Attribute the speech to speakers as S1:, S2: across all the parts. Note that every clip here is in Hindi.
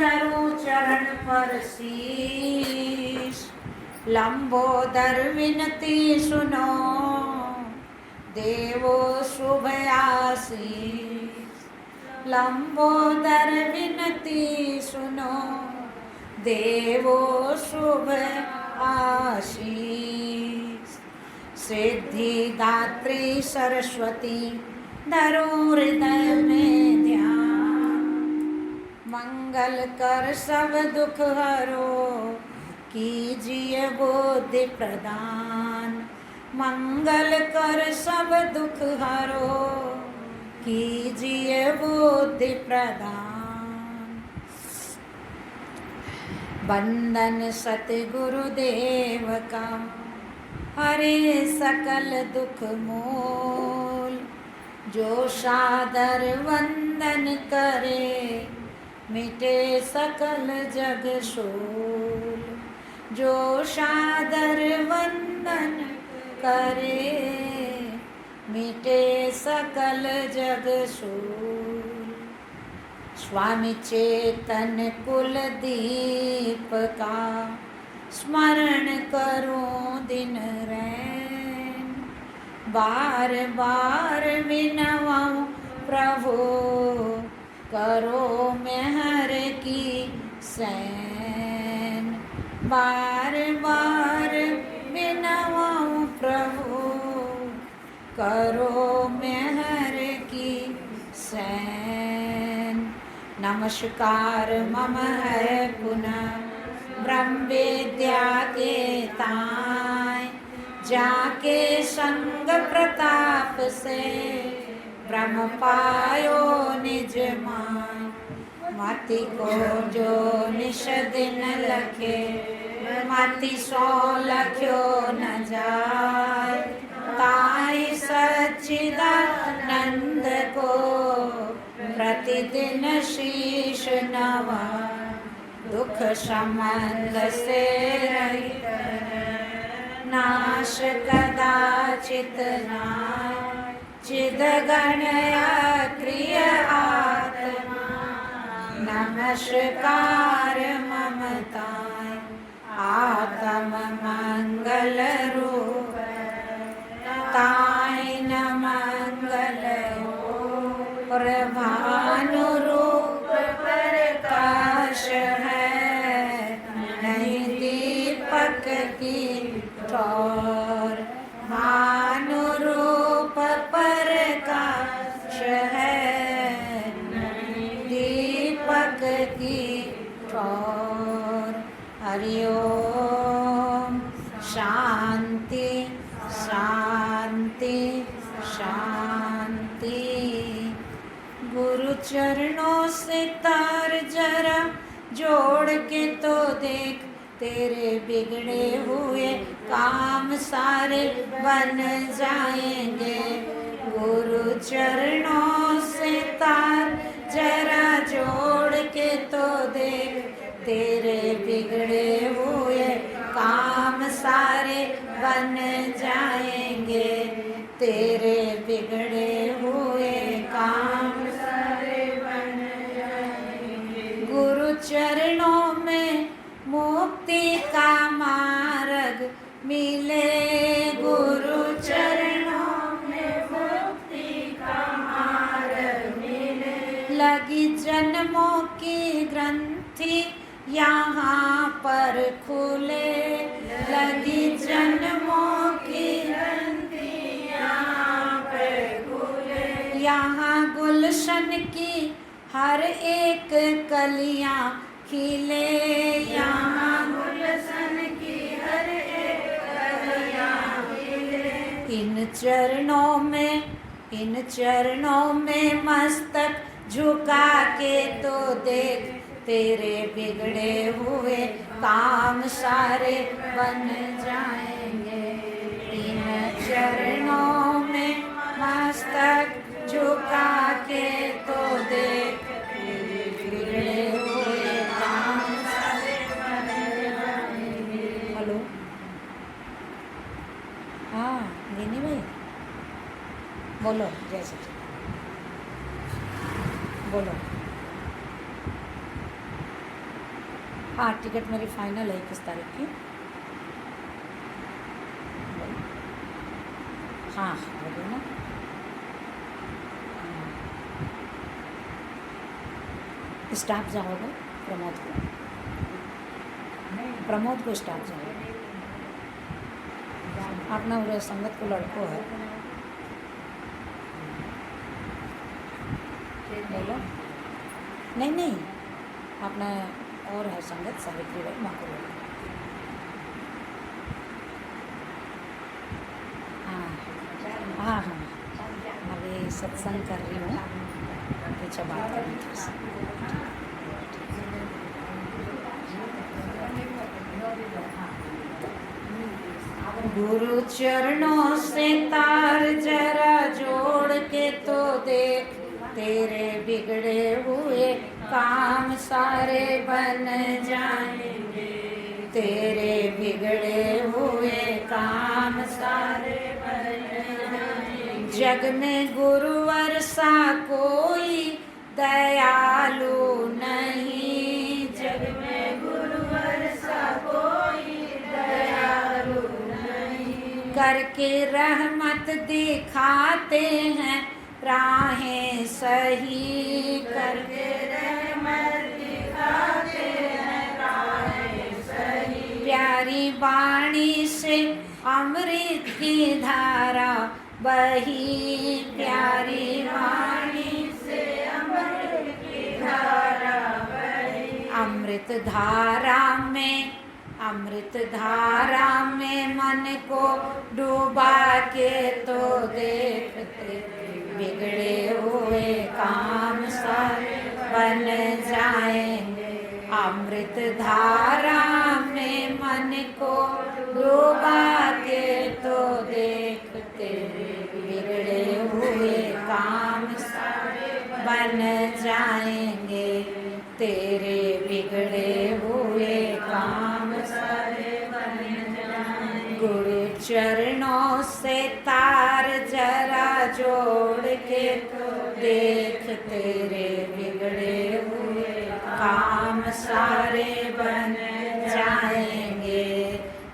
S1: धरूं चरण पर शीश, लंबोदर विनती सुनो, देवो शुभ आशीष। लंबोदर विनती सुनो, देवो शुभ आशीष। सिद्धिदात्री सरस्वती धरूं हृदय में ध्यान, मंगल कर सब दुख हरो, कीजिए बुद्धि प्रदान। मंगल कर सब दुख हरो, कीजिए बुद्धि प्रदान। वंदन सतगुरुदेव का, हरे सकल दुख मूल। जो सादर वंदन करे, मिटे सकल जग शूल। जो सादर वंदन करे, मिटे सकल जग शूल। स्वामी चैतन्य कुलदीप का, स्मरण करूं दिन रैन। बार बार विनवाऊं प्रभु, करो मेहर की सैन। बार बार विनवाऊं प्रभु, करो मेहर की सैन। नमस्कार मम है पुनः ब्रह्म विद्या के ताय, जाके संग प्रताप से ब्रह्म पायो निज माय। मति को जो निश दिन लखे, मति सो लख्यो न जाय। ताई सच्चिदानंद को प्रतिदिन शीश नवाय। दुख संबंध से रहित नाश कदाचित नाय। चिदगण अक्रिय आत्मा, नमस्कार ममताय। आत्म मंगल रूप ताय न मंगल हो। प्रभानुरूप प्रकाश है, नहीं दीपक की ठोर। भानुरूप प्रकाश है, नहीं दीपक की ठोर। हरि ओम शांति शांति शांति। गुरु चरणों से तार जरा जोड़ के तो देख, तेरे बिगड़े हुए काम सारे बन जाएंगे। गुरु चरणों से तार जरा जोड़ के तो देख, तेरे बिगड़े हुए काम सारे बन जाएंगे। तेरे बिगड़े हुए काम सारे बन जाएंगे। गुरु चरणों में मुक्ति का मार्ग मिले। गुरु चरणों में मुक्ति का मार्ग मिले। लगी जन्मों की ग्रंथि यहाँ पर खुले। लगी जन्मों की ग्रंथि यहाँ पर खुले। यहाँ गुलशन की हर एक कलियाँ खिले। यहाँ गुलशन की हर एक कलियाँ खिले। इन चरणों में मस्तक झुका के तो देख, तेरे बिगड़े हुए काम सारे बन जाएंगे। इन चरणों में मस्तक झुका के तो देख, तेरे बिगड़े हुए काम सारे बन जाएंगे। हेलो, हाँ गिनी भाई बोलो। जय श्री कृष्ण।
S2: 「
S1: बोलो।
S2: 「
S1: 「
S2: 「 「
S1: हाँ, टिकट मेरी फाइनल है 21 तारीख की। हाँ, बोलो ना। स्टाफ जाओगे प्रमोद को स्टाफ जाओगे अपना पूरे संगत को लड़को है। बोलो। नहीं अपना और है संगत सावित्री भाई माँ को बोलो। हाँ, अभी सत्संग कर रही हूँ, पीछे बात करनी थी। गुरु चरणों से तार जरा जोड़ के तो देख, तेरे बिगड़े हुए काम सारे बन जाएंगे। तेरे बिगड़े हुए काम सारे बन जाएंगे। जग में गुरुवर सा कोई दयालु नहीं, जग में गुरुवर सा कोई दयालु नहीं। करके रहमत दिखाते हैं राहें सही, करके रहमत दिखाते हैं राहें सही। प्यारी वाणी से अमृत की धारा बही, प्यारी वाणी से अमृत की धारा बही। अमृत धारा में मन को डूबा के तो देखते, बिगड़े हुए काम सारे बन जाएंगे। अमृत धारा में मन को डूबा के तो देखते, बिगड़े हुए काम सारे बन जाएंगे। तेरे बिगड़े हुए काम सारे बन जाएंगे। गुरु चरणों से तार जरा जोड़ के तो देख, तेरे बिगड़े हुए काम सारे बन जाएंगे।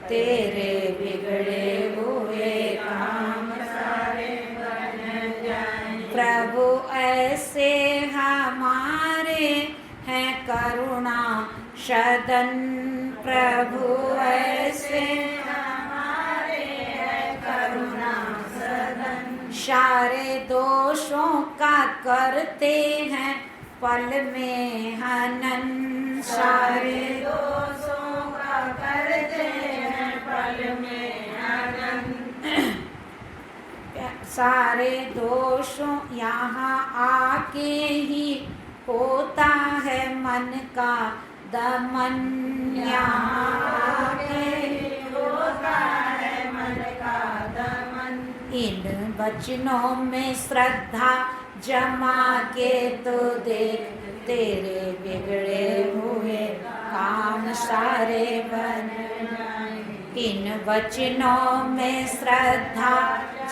S1: तेरे बिगड़े हुए काम सारे बन जाएंगे। प्रभु ऐसे हमारे हैं करुणा सदन, प्रभु ऐसे हमारे हैं करुणा सदन। सारे दोषों का करते हैं पल में हनन, सारे दोषों का करते हैं पल में हनन। सारे दोषों यहाँ आके ही होता है मन का दमन, यहाँ आके ही होता है मन का दमन। इन वचनों में श्रद्धा जमा के तो देख, तेरे बिगड़े हुए काम सारे बन जाएंगे। इन वचनों में श्रद्धा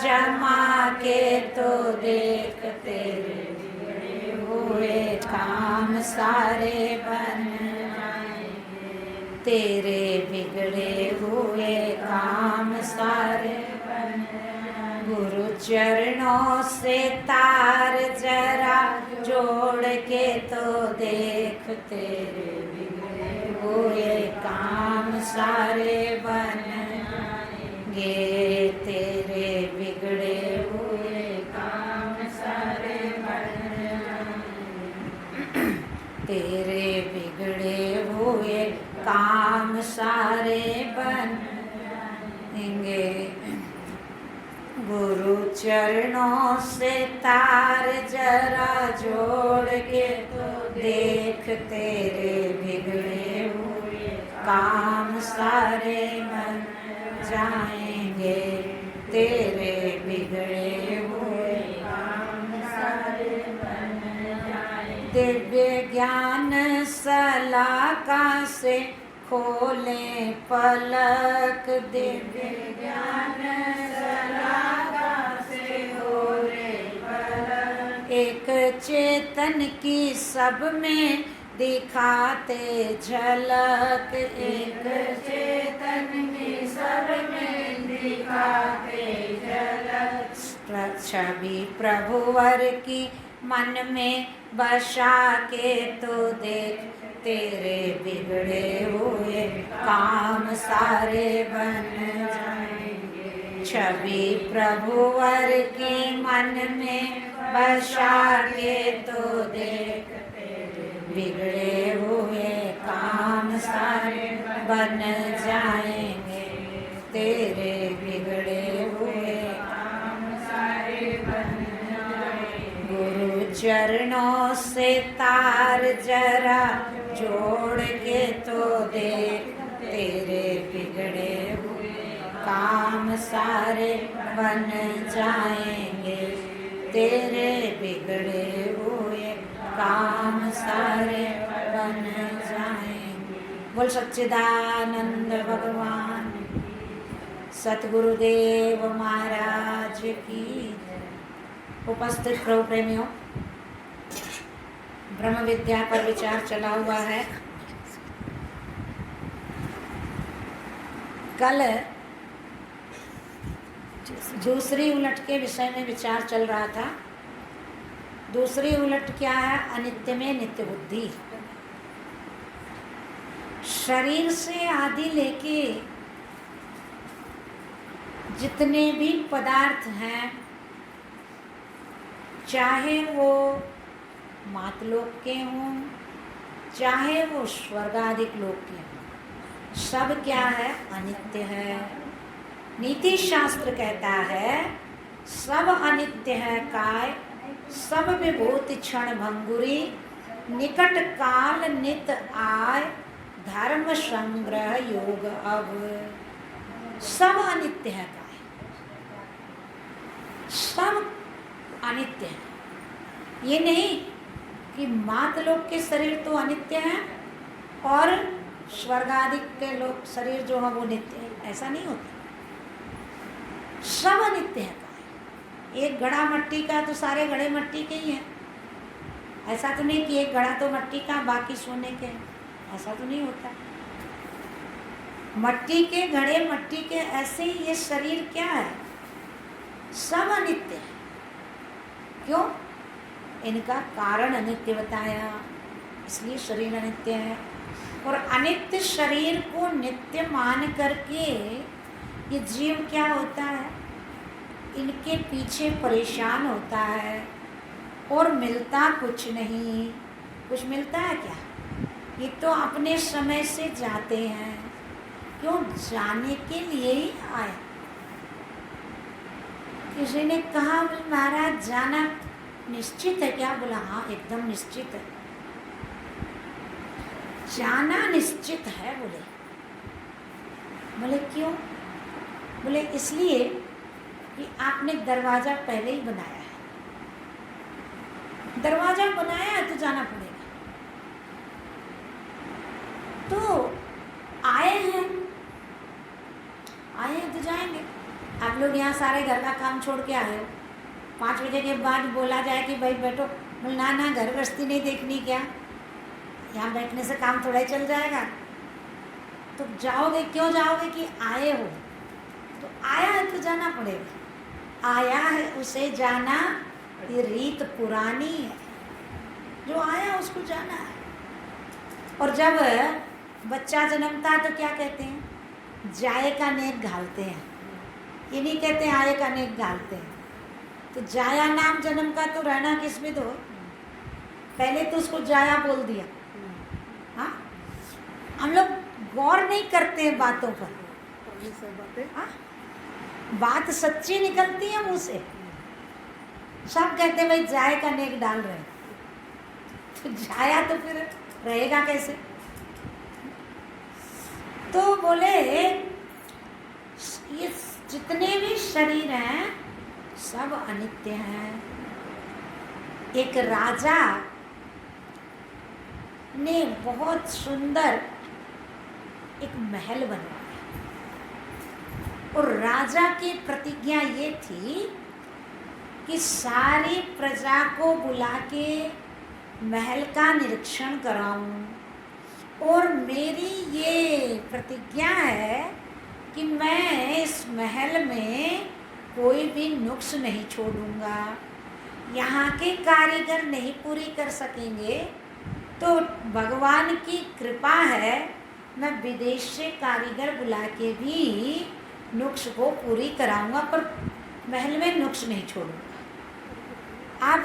S1: जमा के तो देख, तेरे बिगड़े हुए काम सारे बन जाएंगे। तेरे बिगड़े हुए काम सारे बन जाएंगे। गुरु चरणों से तार जरा जोड़ के तो देख, तेरे बिगड़े हुए काम सारे बन जाएंगे। तेरे बिगड़े हुए काम सारे बन जाएंगे। तेरे बिगड़े हुए काम सारे बन जाएंगे। गुरु चरणों से तार जरा जोड़ के तो देख, तेरे बिगड़े हुए काम सारे बन जाएंगे। तेरे बिगड़े हुए काम सारे बन जाएंगे। दिव्य ज्ञान सलाका से खोले पलक, दिव्य ज्ञान सलाका से खोले पलक। एक चेतन की सब में दिखाते झलक एक चेतन में सब में दिखाते झलक। छवि प्रभुवर की मन में बसा के तो देख, तेरे बिगड़े हुए काम सारे बन जाएंगे। छवि प्रभुवर की मन में बसा के तो देख, तेरे बिगड़े हुए काम सारे बन जाएंगे। तेरे बिगड़े हुए काम सारे बन जाएंगे। गुरु चरणों से तार जरा जोड़ के तो देख, तेरे बिगड़े हुए काम सारे बन जाएंगे। तेरे बिगड़े हुए काम सारे बन जाएंगे। बोल सच्चिदानंद भगवान सतगुरुदेव महाराज की। उपस्थित प्रभु प्रेमियों, ब्रह्म विद्या पर विचार चला हुआ है। कल दूसरी उलट के विषय में विचार चल रहा था। दूसरी उलट क्या है? अनित्य में नित्य बुद्धि। शरीर से आदि लेके जितने भी पदार्थ हैं, चाहे वो मातलोक के हों, चाहे वो स्वर्गादिक लोक के हों, सब क्या है? अनित्य है। नीति शास्त्र कहता है सब अनित्य है काय, सब विभूति क्षण भंगुरी, निकट काल नित आय, धर्म संग्रह योग अब। सब अनित्य है काय, सब अनित्य है। ये नहीं कि मातलोक के शरीर तो अनित्य है और स्वर्गादिक के लोग शरीर जो है वो नित्य है, ऐसा नहीं होता। सब अनित्य है काय। एक घड़ा मट्टी का तो सारे घड़े मट्टी के ही हैं। ऐसा तो नहीं कि एक घड़ा तो मट्टी का बाकी सोने के हैं, ऐसा तो नहीं होता। मट्टी के घड़े मट्टी के, ऐसे ही ये शरीर क्या है? सब अनित्य है। क्यों? इनका कारण अनित्य बताया, इसलिए शरीर अनित्य है। और अनित्य शरीर को नित्य मान करके ये जीव क्या होता है? इनके पीछे परेशान होता है और मिलता कुछ नहीं। कुछ मिलता है क्या? ये तो अपने समय से जाते हैं। क्यों? जाने के लिए ही आए। किसी ने कहा महाराज जाना निश्चित है क्या? बोला हाँ एकदम निश्चित है, जाना निश्चित है। बोले क्यों? बोले इसलिए कि आपने दरवाजा पहले ही बनाया है। दरवाजा बनाया है तो जाना पड़ेगा। तो आए हैं तो जाएंगे। आप लोग यहाँ सारे घर का काम छोड़ के आए हो, 5 बजे के बाद बोला जाए कि भाई बैठो, बोल ना घर गृहस्थी नहीं देखनी क्या? यहाँ बैठने से काम थोड़ा ही चल जाएगा। तो जाओगे, क्यों जाओगे? कि आए हो तो आया है तो जाना पड़ेगा। आया है उसे जाना, ये रीत पुरानी है। जो आया उसको जाना है। और जब बच्चा जन्मता है तो क्या कहते हैं? जाए का नेक घालते हैं। ये नहीं कहते आए का नेक घालते हैं। तो जाया नाम जन्म का तो रहना किस में? तो पहले तो उसको जाया बोल दिया। हाँ, हम लोग गौर नहीं करते हैं बातों पर। हाँ, बात सच्ची निकलती है मुँह से। सब कहते हैं भाई जाए का नेक डाल रहे हैं। तो जाया तो फिर रहेगा कैसे? तो बोले ये जितने भी शरीर हैं सब अनित्य हैं। एक राजा ने बहुत सुंदर एक महल बनवाया और राजा की प्रतिज्ञा ये थी कि सारी प्रजा को बुला के महल का निरीक्षण कराऊं, और मेरी ये प्रतिज्ञा है कि मैं इस महल में कोई भी नुक्स नहीं छोड़ूंगा। यहाँ के कारीगर नहीं पूरी कर सकेंगे तो भगवान की कृपा है, मैं विदेश से कारीगर बुला के भी नुक्स को पूरी कराऊंगा, पर महल में नुक्स नहीं छोड़ूंगा। अब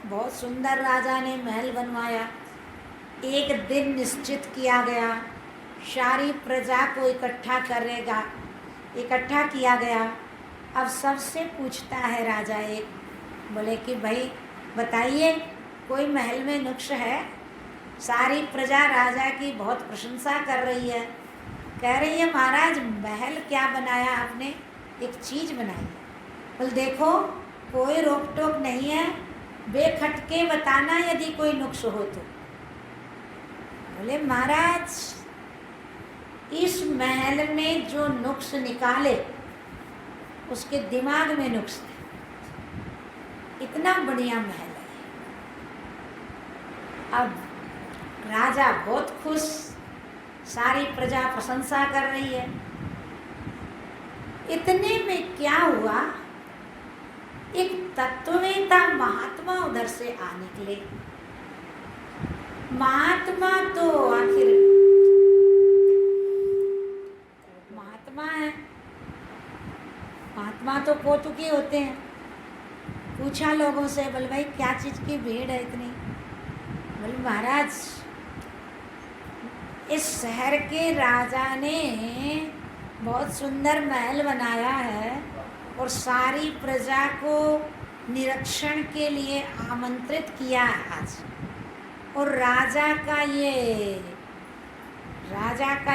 S1: बहुत सुंदर राजा ने महल बनवाया। एक दिन निश्चित किया गया, सारी प्रजा को इकट्ठा किया गया। अब सबसे पूछता है राजा एक, बोले कि भाई बताइए कोई महल में नुक्स है? सारी प्रजा राजा की बहुत प्रशंसा कर रही है, कह रही है महाराज महल क्या बनाया आपने, एक चीज़ बनाई। बोल देखो कोई रोक टोक नहीं है, बेखटके बताना यदि कोई नुक्स हो तो। बोले महाराज इस महल में जो नुक्स निकाले उसके दिमाग में नुक्स है, इतना बढ़िया महल है। अब राजा बहुत खुश, सारी प्रजा प्रशंसा कर रही है। इतने में क्या हुआ, एक तत्ववेता महात्मा उधर से आ निकले। महात्मा तो आखिर महात्मा है, महात्मा तो कौतुकी होते हैं। पूछा लोगों से, बोल भाई क्या चीज़ की भीड़ है इतनी? बोले महाराज इस शहर के राजा ने बहुत सुंदर महल बनाया है और सारी प्रजा को निरीक्षण के लिए आमंत्रित किया है आज, और राजा का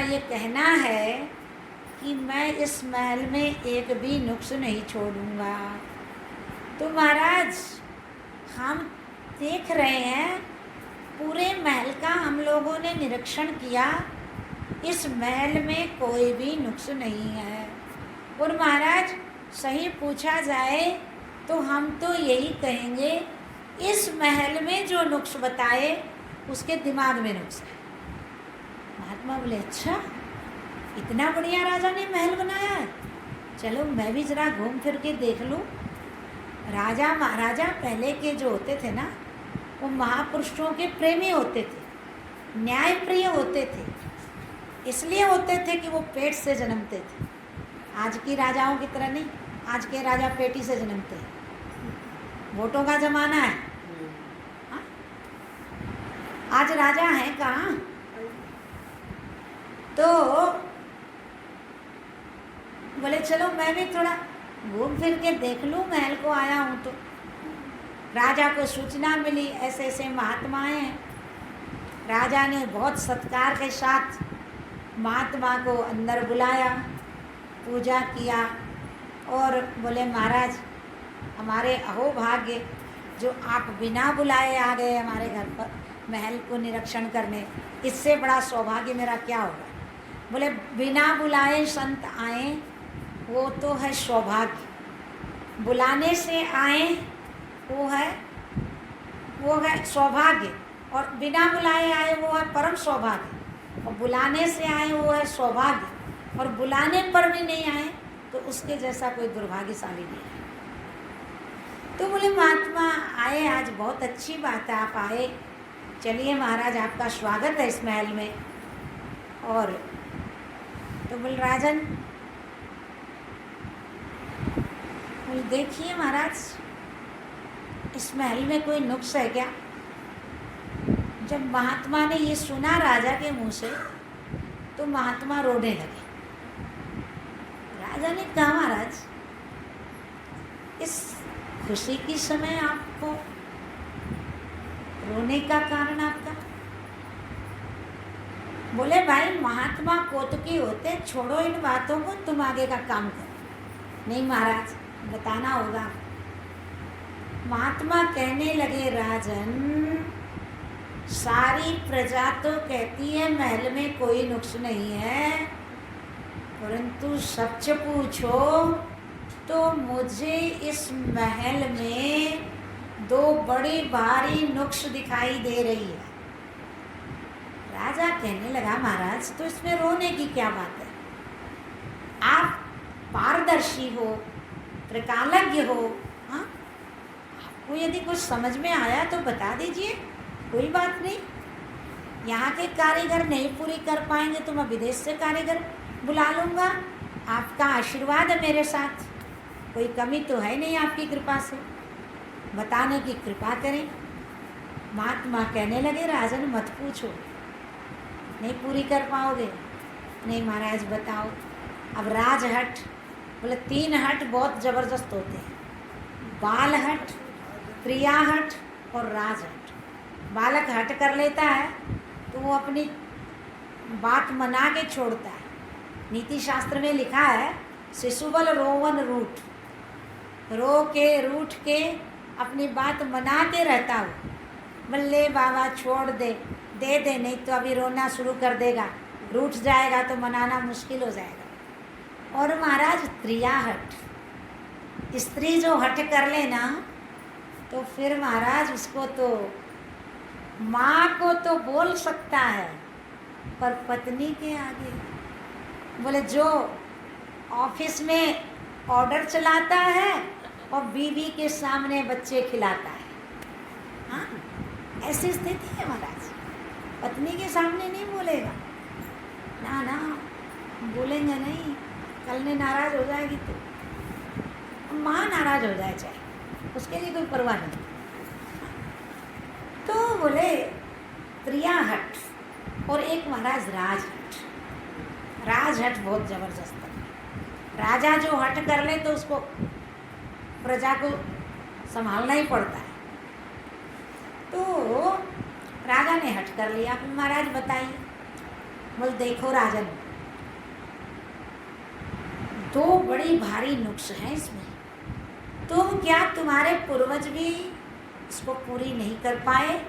S1: ये कहना है कि मैं इस महल में एक भी नुक्स नहीं छोड़ूंगा। तो महाराज हम देख रहे हैं पूरे महल का हम लोगों ने निरीक्षण किया, इस महल में कोई भी नुक्स नहीं है, और महाराज सही पूछा जाए तो हम तो यही कहेंगे इस महल में जो नुक्स बताए उसके दिमाग में नुक्स है। महात्मा बोले अच्छा इतना बढ़िया राजा ने महल बनाया है, चलो मैं भी ज़रा घूम फिर के देख लूँ। राजा महाराजा पहले के जो होते थे ना, वो महापुरुषों के प्रेमी होते थे, न्यायप्रिय होते थे, इसलिए होते थे कि वो पेट से जन्मते थे। आज की राजाओं की तरह नहीं, आज के राजा पेटी से जन्मते हैं। वोटों का ज़माना है। हाँ? आज राजा हैं कहाँ? तो बोले चलो मैं भी थोड़ा घूम फिर के देख लूँ, महल को आया हूँ तो। राजा को सूचना मिली ऐसे ऐसे महात्मा हैं। राजा ने बहुत सत्कार के साथ महात्मा को अंदर बुलाया, पूजा किया और बोले महाराज हमारे अहोभाग्य जो आप बिना बुलाए आ गए हमारे घर पर महल को निरीक्षण करने, इससे बड़ा सौभाग्य मेरा क्या होगा। बोले बिना बुलाए संत आए वो तो है सौभाग्य, बुलाने से आए वो है सौभाग्य, और बिना बुलाए आए वो है परम सौभाग्य, और बुलाने से आए वो है सौभाग्य, और बुलाने पर भी नहीं आए तो उसके जैसा कोई दुर्भाग्यशाली नहीं है। तो बोले महात्मा आए आज बहुत अच्छी बात है आप आए, चलिए महाराज आपका स्वागत है इस महल में। और तो बोले राजन बोले देखिए महाराज इस महल में कोई नुक्स है क्या? जब महात्मा ने ये सुना राजा के मुंह से तो महात्मा रोने लगे। राजा ने कहा महाराज इस खुशी के समय आपको रोने का कारण आपका? बोले भाई महात्मा कौतुकी होते, छोड़ो इन बातों को, तुम आगे का काम करो। नहीं महाराज बताना होगा। महात्मा कहने लगे राजन सारी प्रजा तो कहती है महल में कोई नुक्स नहीं है, परंतु सच पूछो तो मुझे इस महल में दो बड़ी भारी नुक्स दिखाई दे रही है। राजा कहने लगा, महाराज तो इसमें रोने की क्या बात है? आप पारदर्शी हो, त्रिकालज्ञ हो, हाँ, आपको यदि कुछ समझ में आया तो बता दीजिए, कोई बात नहीं। यहाँ के कारीगर नहीं पूरी कर पाएंगे तो मैं विदेश से कारीगर बुला लूँगा। आपका आशीर्वाद है मेरे साथ, कोई कमी तो है नहीं आपकी कृपा से, बताने की कृपा करें। महात्मा कहने लगे, राजन मत पूछो, नहीं पूरी कर पाओगे? नहीं महाराज बताओ। अब राजहट, बोले 3 हट बहुत ज़बरदस्त होते हैं, बाल हट, क्रिया हट और राजहट। बालक हट कर लेता है तो वो अपनी बात मना के छोड़ता है। नीति शास्त्र में लिखा है, शिशुबल रोवन रूठ, रो के रूठ के अपनी बात मना के रहता हो। बल्ले बाबा छोड़ दे, दे दे, नहीं तो अभी रोना शुरू कर देगा, रूठ जाएगा तो मनाना मुश्किल हो जाएगा। और महाराज त्रिया हट, स्त्री जो हट कर लेना तो फिर महाराज उसको तो माँ को तो बोल सकता है, पर पत्नी के आगे, बोले जो ऑफिस में ऑर्डर चलाता है और बीवी के सामने बच्चे खिलाता है, हाँ ऐसी स्थिति है महाराज। पत्नी के सामने नहीं बोलेगा, ना ना बोलेंगे नहीं, कल ने नाराज हो जाएगी तो माँ नाराज हो जाए चाहे, उसके लिए कोई परवाह नहीं। तो बोले त्रिया हट और एक महाराज राजहट। राजहट बहुत ज़बरदस्त है। राजा जो हट कर ले तो उसको प्रजा को संभालना ही पड़ता है। तो राजा ने हट कर लिया। महाराज बताइए। बोल देखो राजन, 2 बड़ी भारी नुक्स हैं इसमें, तुम क्या तुम्हारे पूर्वज भी इसको पूरी नहीं कर पाए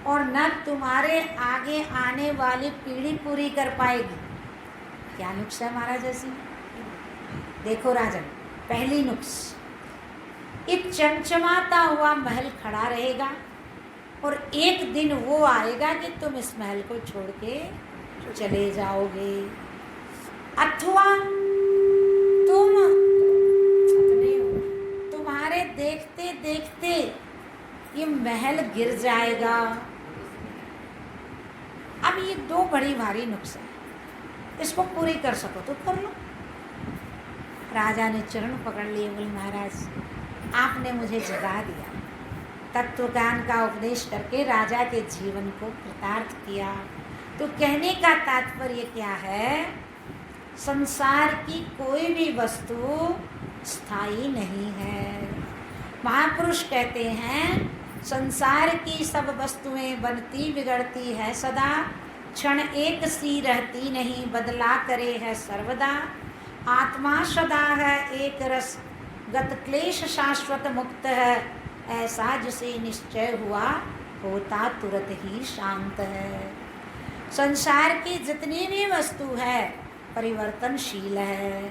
S1: और न तुम्हारे आगे आने वाली पीढ़ी पूरी कर पाएगी। क्या नुक्स है महाराज ऐसी? देखो राजन, पहली नुक्स, एक चमचमाता हुआ महल खड़ा रहेगा और एक दिन वो आएगा कि तुम इस महल को छोड़ के चले जाओगे, अथवा तुम्हारे देखते देखते ये महल गिर जाएगा। अब ये 2 बड़ी भारी नुक्स है, इसको पूरी कर सको तो कर लो। राजा ने चरण पकड़ लिए, बोले महाराज आपने मुझे जगा दिया, तत्व ज्ञान का उपदेश करके राजा के जीवन को कृतार्थ किया। तो कहने का तात्पर्य क्या है? संसार की कोई भी वस्तु स्थायी नहीं है। महापुरुष कहते हैं संसार की सब वस्तुएं बनती बिगड़ती है सदा, क्षण एक सी रहती नहीं, बदला करे है सर्वदा। आत्मा सदा है एक रस, गत क्लेश शाश्वत मुक्त है, ऐसा जिसे निश्चय हुआ होता तुरंत ही शांत है। संसार की जितनी भी वस्तु है परिवर्तनशील है,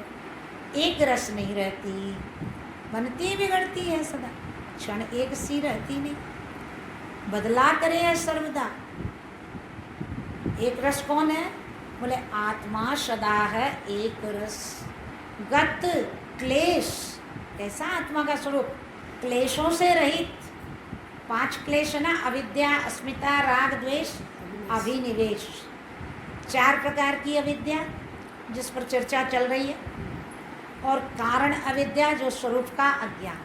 S1: एक रस नहीं रहती, बनती बिगड़ती है सदा, क्षण एक सी रहती नहीं, बदला करे है सर्वदा। एक रस कौन है? बोले आत्मा सदा है एक रस, गत क्लेश, कैसा आत्मा का स्वरूप? क्लेशों से रहित। 5 क्लेश है ना, अविद्या, अस्मिता, राग, द्वेष, अभिनिवेश। 4 प्रकार की अविद्या जिस पर चर्चा चल रही है, और कारण अविद्या जो स्वरूप का अज्ञान,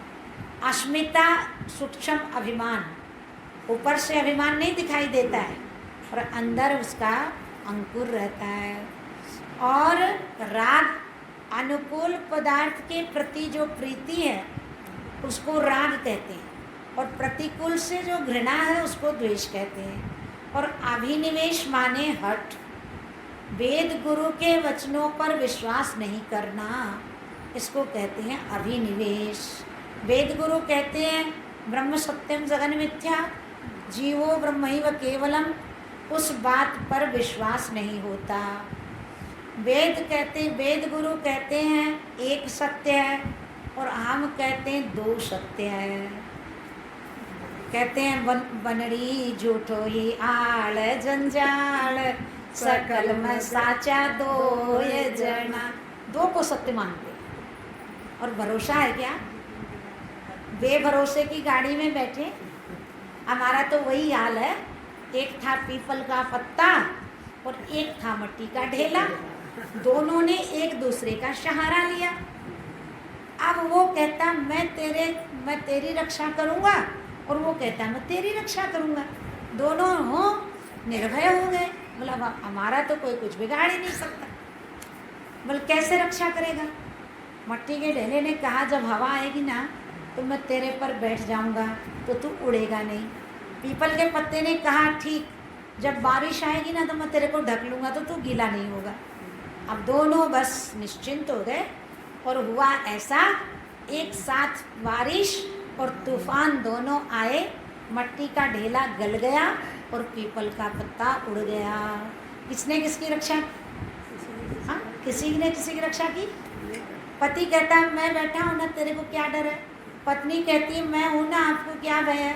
S1: अस्मिता सूक्ष्म अभिमान, ऊपर से अभिमान नहीं दिखाई देता है और अंदर उसका अंकुर रहता है, और राग अनुकूल पदार्थ के प्रति जो प्रीति है उसको राग कहते हैं, और प्रतिकूल से जो घृणा है उसको द्वेष कहते हैं। और अभिनिवेश माने हठ, वेद गुरु के वचनों पर विश्वास नहीं करना, इसको कहते हैं अभिनिवेश। वेद गुरु कहते हैं ब्रह्म सत्यम जगन मिथ्या, जीवो ब्रह्मैव केवलम, उस बात पर विश्वास नहीं होता। वेद गुरु कहते हैं एक सत्य है और हम कहते हैं 2 सत्य है। कहते हैं बनड़ी झूठो ही आड़ जंजाल, सकल में साचा दो ये जना। दो को सत्य मानते हैं और भरोसा है क्या? बेभरोसे की गाड़ी में बैठे। हमारा तो वही हाल है। एक था पीपल का पत्ता और एक था मट्टी का ढेला। दोनों ने एक दूसरे का सहारा लिया। अब वो कहता मैं तेरी रक्षा करूंगा और वो कहता मैं तेरी रक्षा करूंगा। दोनों हो निर्भय हो गए। बोला हमारा तो कोई कुछ बिगाड़ ही नहीं सकता। बोल कैसे रक्षा करेगा? मट्टी के ढेले ने कहा जब हवा आएगी ना तो मैं तेरे पर बैठ जाऊंगा तो तू उड़ेगा नहीं। पीपल के पत्ते ने कहा ठीक, जब बारिश आएगी ना तो मैं तेरे को ढक लूँगा तो तू गीला नहीं होगा। अब दोनों बस निश्चिंत हो गए और हुआ ऐसा, एक साथ बारिश और तूफान दोनों आए। मट्टी का ढेला गल गया और पीपल का पत्ता उड़ गया। किसने किसकी रक्षा? हाँ, किसी ने किसी की रक्षा की। पति कहता है मैं बैठा हूँ ना, तेरे को क्या डर है? पत्नी कहती है मैं हूँ ना, आपको क्या भय है?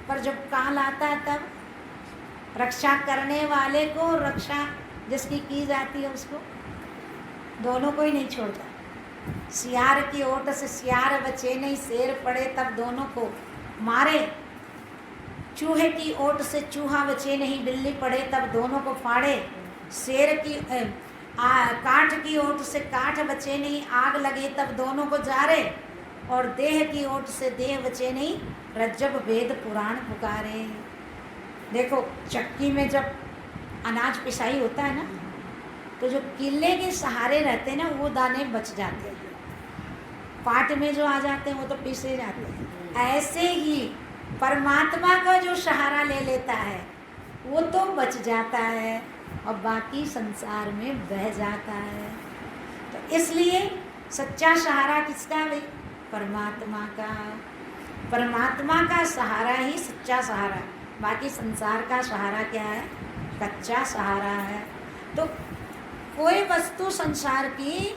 S1: पर जब काल आता है तब रक्षा करने वाले को रक्षा जिसकी की जाती है उसको दोनों को ही नहीं छोड़ता। सियार की ओट से सियार बचे नहीं, शेर पड़े तब दोनों को मारे। चूहे की ओट से चूहा बचे नहीं, बिल्ली पड़े तब दोनों को फाड़े। शेर की काठ की ओट से काठ बचे नहीं, आग लगे तब दोनों को जारे। और देह की ओट से देह बचे नहीं, रज्जब वेद पुराण पुकारे। देखो चक्की में जब अनाज पिसाई होता है ना तो जो किले के सहारे रहते हैं ना वो दाने बच जाते हैं, पाट में जो आ जाते हैं वो तो पीसे जाते हैं। ऐसे ही परमात्मा का जो सहारा ले लेता है वो तो बच जाता है और बाकी संसार में बह जाता है। तो इसलिए सच्चा सहारा किसका भाई? परमात्मा का। परमात्मा का सहारा ही सच्चा सहारा है। बाकी संसार का सहारा क्या है? कच्चा सहारा है। तो कोई वस्तु संसार की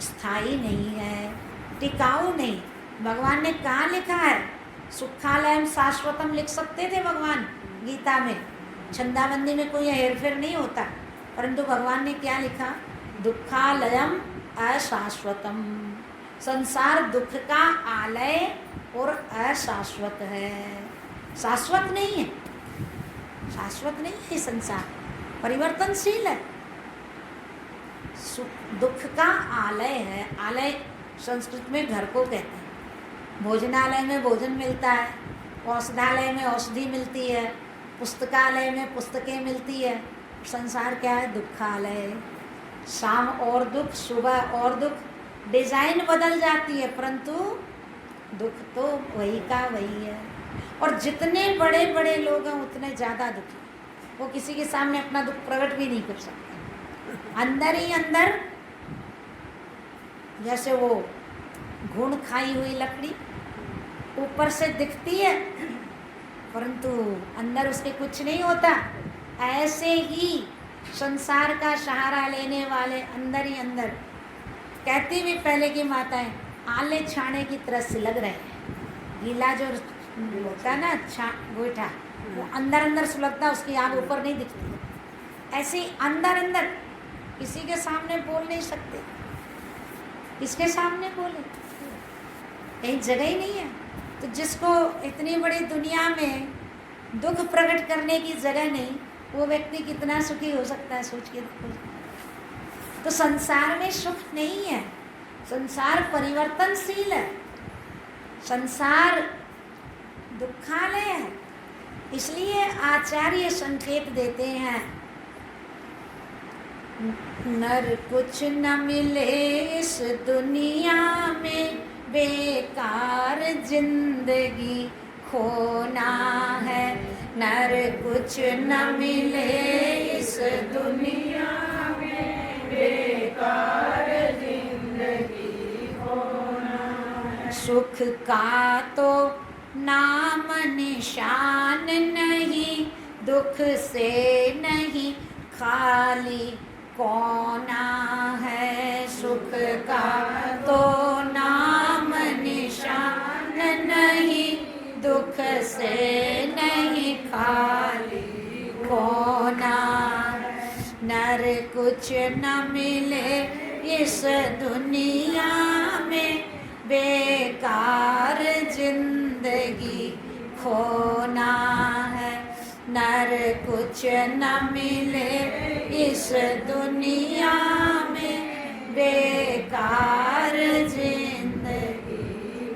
S1: स्थायी नहीं है, टिकाऊ नहीं। भगवान ने कहाँ लिखा है? सुखालयम शाश्वतम लिख सकते थे भगवान गीता में। छंदाबंदी में कोई हेरफेर नहीं होता, परंतु भगवान ने क्या लिखा? दुखालयम अशाश्वतम। संसार दुख का आलय और अशाश्वत है, शाश्वत नहीं है। शाश्वत नहीं है संसार, परिवर्तनशील है। दुख का आलय है। आलय संस्कृत में घर को कहते हैं। भोजनालय में भोजन मिलता है, औषधालय में औषधि मिलती है, पुस्तकालय में पुस्तकें मिलती है। संसार क्या है? दुखालय। शाम और दुख, सुबह और दुख, डिजाइन बदल जाती है परंतु दुख तो वही का वही है। और जितने बड़े बड़े लोग हैं उतने ज़्यादा दुखी, वो किसी के सामने अपना दुख प्रकट भी नहीं कर सकते। अंदर ही अंदर जैसे वो घुन खाई हुई लकड़ी ऊपर से दिखती है परंतु अंदर उसके कुछ नहीं होता, ऐसे ही संसार का सहारा लेने वाले अंदर ही अंदर, कहती भी पहले की माताएं, आले छाने की तरह से लग रहे हैं। गीला जो होता है ना गोईठा, वो अंदर अंदर सुलगता, उसकी आग ऊपर नहीं दिखती। ऐसे ही अंदर अंदर किसी के सामने बोल नहीं सकते। किसके सामने बोले? कहीं जगह ही नहीं है। तो जिसको इतनी बड़ी दुनिया में दुख प्रकट करने की जगह नहीं, वो व्यक्ति कितना सुखी हो सकता है? सोच के देखो। तो संसार में सुख नहीं है, संसार परिवर्तनशील है, संसार दुखालय है। इसलिए आचार्य संकेत देते हैं, नर कुछ न मिले इस दुनिया में, बेकार जिंदगी खोना है। नर कुछ न मिले इस दुनिया में, बेकार जिंदगी खोना है। सुख का तो नाम निशान नहीं, दुख से नहीं खाली कौना है। सुख का तो नाम निशान नहीं, दुख से नर कुछ न मिले इस दुनिया में, बेकार जिंदगी खोना है। नर कुछ न मिले इस दुनिया में, बेकार जिंदगी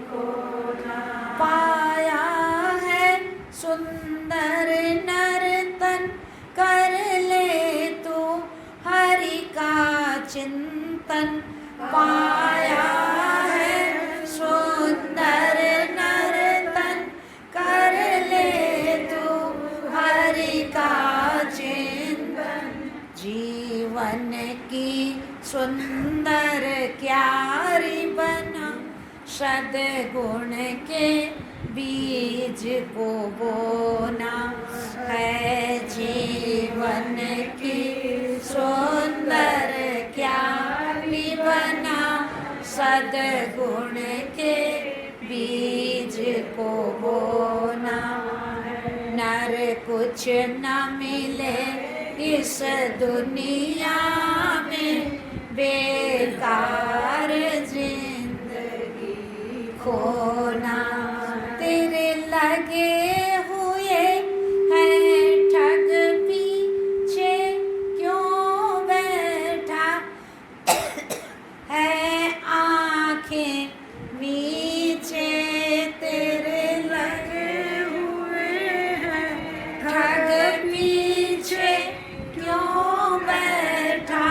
S1: खोना। पाया है सुंदर नर्तन, कर ले तू हरि का चिंतन। पाया है सुंदर नर्तन, कर ले तू हरि का चिंतन। जीवन की सुंदर क्यारी बना, सद्गुण के बीज को बोना है। जीवन की सुंदर क्यारी बना, सद्गुण के बीज को बोना। नर कुछ न मिले इस दुनिया में, बेकार जिंदगी खोना। तेरे लगे हुए हैं ठग पीछे क्यों बैठा है, आंखें नीचे तेरे लगे हुए हैं ठग पीछे क्यों बैठा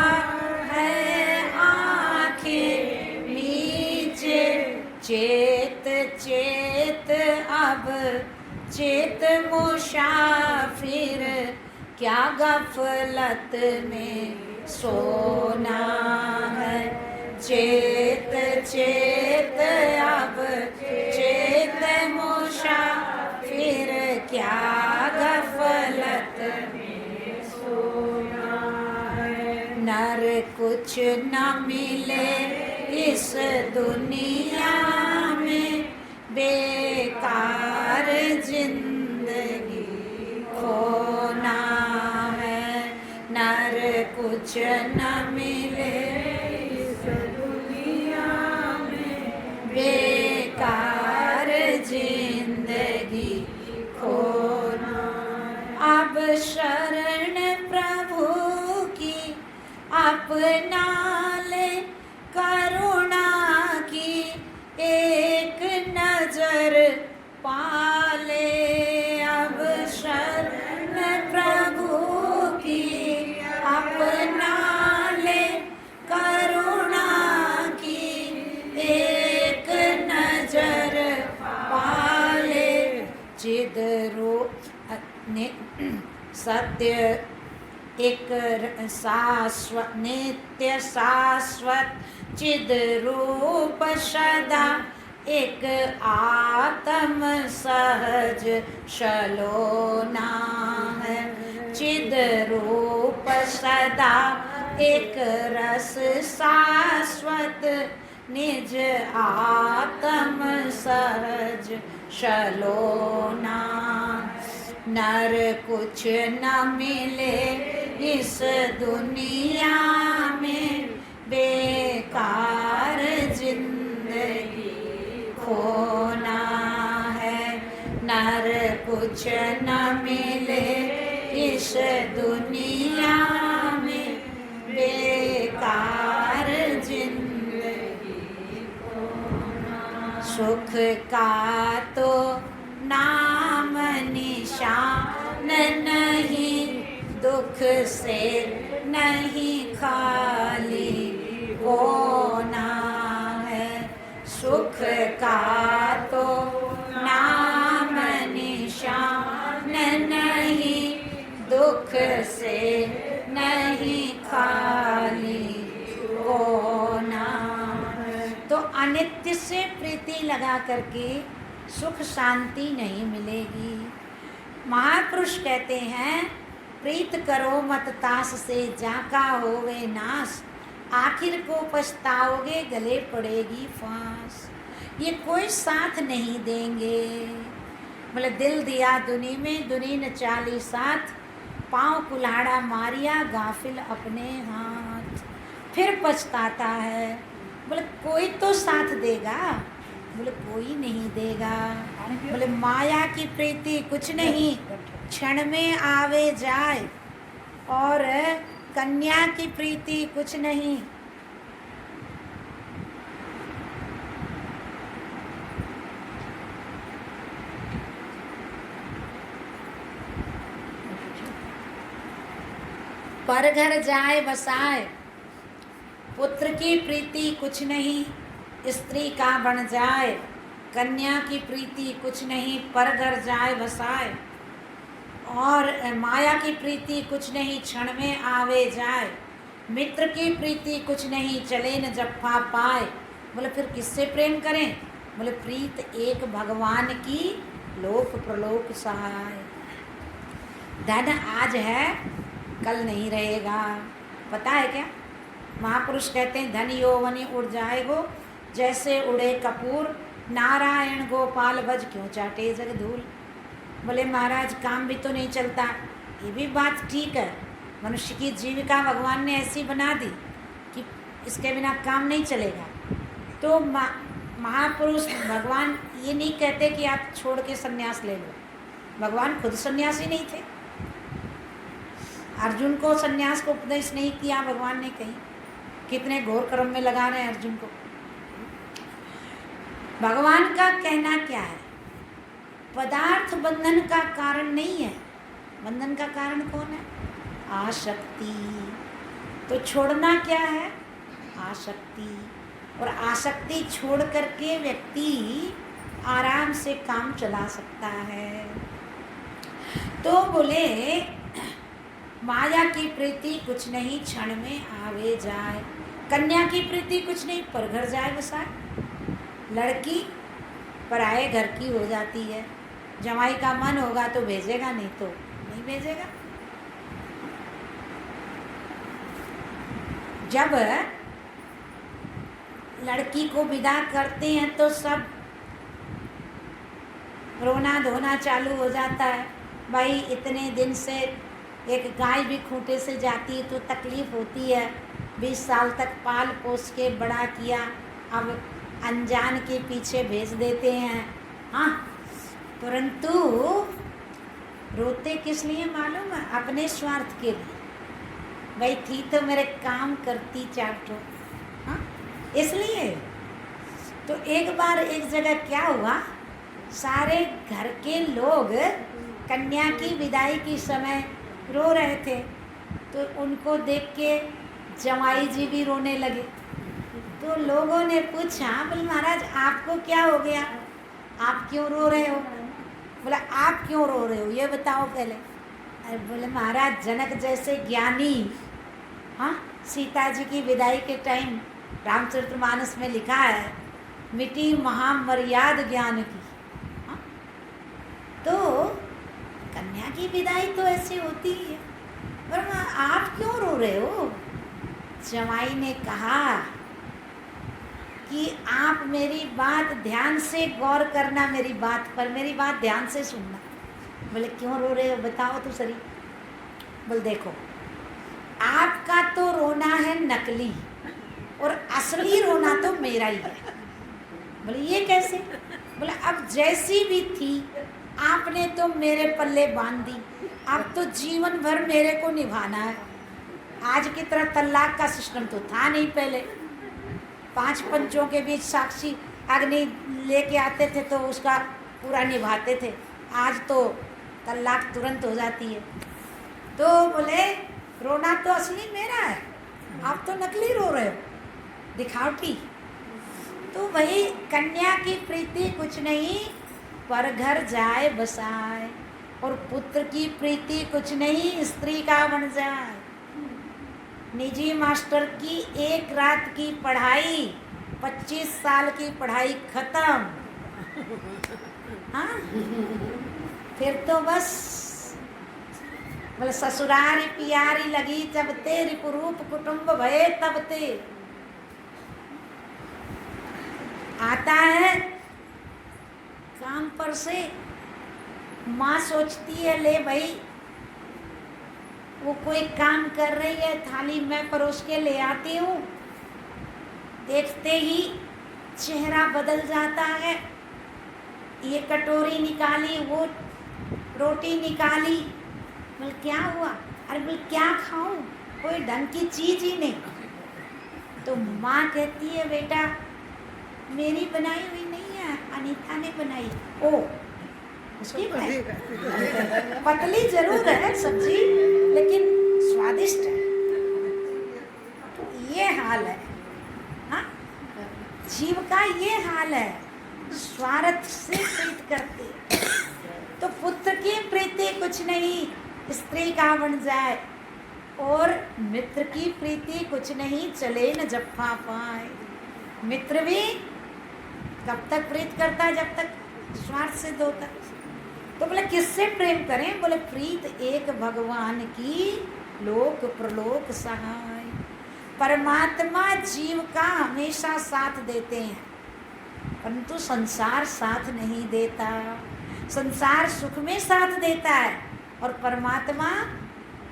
S1: है, आंखें नीचे। चेत चेत अब चेत मुसाफिर, क्या गफलत में सोना है। चेत चेत अब चेत मुसाफिर, क्या गफलत में सोना है। नर कुछ न मिले इस दुनिया में, बेकार जिंदगी खोना है। नर कुछ न मिले इस दुनिया में, बेकार जिंदगी खोना। अब शरण प्रभु की अपना ले, करुणा की एक नजर पाले। अब शरण प्रभु की अपना ले, करुणा की एक नजर पाले। चिद रूप सत्य एक शाश्वत, नित्य शाश्वत चिद रूप सदा, एक आत्म सहज शलोना है। चिद रूप सदा एक रस शाश्वत, निज आत्म सहज शलोना। नर कुछ न मिले इस दुनिया में, बेकार जिंदगी खोना है। नर कुछ न मिले इस दुनिया में, बेकार जिंदगी खोना। सुख का तो नाम निशान नहीं, दुख से नहीं खाली होना है। सुख का तो नाम निशान नहीं, दुख से नहीं खाली होना। तो अनित्य से प्रीति लगा करके सुख शांति नहीं मिलेगी। महापुरुष कहते हैं, प्रीत करो मत तास से, जाका होवे नाश, आखिर को पछताओगे गले पड़ेगी फांस। ये कोई साथ नहीं देंगे। मतलब दिल दिया दुनी में, दुनी न चाली साथ, पाँव कुल्हाड़ा मारिया गाफिल अपने हाथ, फिर पछताता है। बोले कोई तो साथ देगा, बोले कोई नहीं देगा। बोले माया की प्रीति कुछ नहीं, क्षण में आवे जाए, और कन्या की प्रीति कुछ नहीं। पर घर जाए बसाए, पुत्र की प्रीति कुछ नहीं, स्त्री का बन जाए। कन्या की प्रीति कुछ नहीं, पर घर जाए बसाए। और माया की प्रीति कुछ नहीं, क्षण में आवे जाए। मित्र की प्रीति कुछ नहीं, चले न जफ्फा पाए। बोले फिर किससे प्रेम करें? बोले प्रीत एक भगवान की, लोक प्रलोक सहाय। धन आज है कल नहीं रहेगा, पता है क्या? महापुरुष कहते हैं धन यौवनी उड़ जाएगो, जैसे उड़े कपूर। नारायण गोपाल भज क्यों चाटे जग धूल। बोले महाराज काम भी तो नहीं चलता, ये भी बात ठीक है। मनुष्य की जीविका भगवान ने ऐसी बना दी कि इसके बिना काम नहीं चलेगा। तो महापुरुष भगवान ये नहीं कहते कि आप छोड़ के संन्यास ले लो। भगवान खुद सन्यासी नहीं थे, अर्जुन को संन्यास को उपदेश नहीं किया भगवान ने कहीं। कितने घोर कर्म में लगा रहे हैं अर्जुन को। भगवान का कहना क्या है? पदार्थ बंधन का कारण नहीं है। बंधन का कारण कौन है? आसक्ति। तो छोड़ना क्या है? आसक्ति। और आसक्ति छोड़ करके व्यक्ति आराम से काम चला सकता है। तो बोले माया की प्रीति कुछ नहीं, क्षण में आवे जाए। कन्या की प्रीति कुछ नहीं, पर घर जाए बसाए। लड़की पराए घर की हो जाती है। जमाई का मन होगा तो भेजेगा, नहीं तो नहीं भेजेगा। जब लड़की को विदा करते हैं तो सब रोना धोना चालू हो जाता है। भाई इतने दिन से एक गाय भी खूंटे से जाती है तो तकलीफ़ होती है। 20 साल तक पाल पोस के बड़ा किया, अब अनजान के पीछे भेज देते हैं। हाँ, परंतु रोते किस लिए मालूम है? अपने स्वार्थ के लिए। भाई थी तो मेरे काम करती चाटो, हाँ इसलिए। तो एक बार एक जगह क्या हुआ, सारे घर के लोग कन्या की विदाई के समय रो रहे थे। तो उनको देख के जमाई जी भी रोने लगे। तो लोगों ने पूछा, बोले महाराज आपको क्या हो गया, आप क्यों रो रहे हो? बोला आप क्यों रो रहे हो ये बताओ पहले। अरे बोले महाराज जनक जैसे ज्ञानी, हाँ सीता जी की विदाई के टाइम रामचरितमानस में लिखा है, मिटी महामर्याद ज्ञान की। हाँ? तो कन्या की विदाई तो ऐसी होती है, पर आप क्यों रो रहे हो? जमाई ने कहा कि आप मेरी बात ध्यान से गौर करना, मेरी बात पर मेरी बात ध्यान से सुनना। बोले क्यों रो रहे हो बताओ तो सही। बोले देखो आपका तो रोना है नकली और असली रोना तो मेरा ही है। बोले ये कैसे? बोले अब जैसी भी थी आपने तो मेरे पल्ले बांध दी, अब तो जीवन भर मेरे को निभाना है। आज की तरह तलाक का सिस्टम तो था नहीं पहले। 5 पंचों के बीच साक्षी अग्नि लेके आते थे तो उसका पूरा निभाते थे। आज तो तलाक तुरंत हो जाती है। तो बोले रोना तो असली मेरा है, आप तो नकली रो रहे हो, दिखावटी। तो वही कन्या की प्रीति कुछ नहीं, पर घर जाए बसाए। और पुत्र की प्रीति कुछ नहीं, स्त्री का बन जाए। निजी मास्टर की एक रात की पढ़ाई, 25 साल की पढ़ाई खत्म। हाँ फिर तो बस बोले ससुरारी प्यारी लगी जब ते, रिपुरूप कुटुंब भये तब ते। आता है काम पर से, माँ सोचती है ले भाई वो कोई काम कर रही है, थाली में परोस के ले आती हूँ, देखते ही चेहरा बदल जाता है। ये कटोरी निकाली, वो रोटी निकाली, बोल क्या हुआ? अरे बोल क्या खाऊं, कोई ढंग की चीज ही नहीं। तो माँ कहती है बेटा मेरी बनाई हुई नहीं है, अनीता ने बनाई। ओ उसकी पतली जरूर है सब्जी, लेकिन स्वादिष्ट है। तो ये हाल है, हाँ, जीव का ये हाल है, स्वार्थ से प्रीत करते। तो पुत्र की प्रीति कुछ नहीं, स्त्री का बन जाए, और मित्र की प्रीति कुछ नहीं, चले न जफ्फा पाए। मित्र भी कब तक प्रीत करता है? जब तक स्वार्थ सिद्ध होता। तो बोले किससे प्रेम करें? बोले प्रीत एक भगवान की, लोक प्रलोक सहाय। परमात्मा जीव का हमेशा साथ देते हैं, परंतु संसार साथ नहीं देता। संसार सुख में साथ देता है और परमात्मा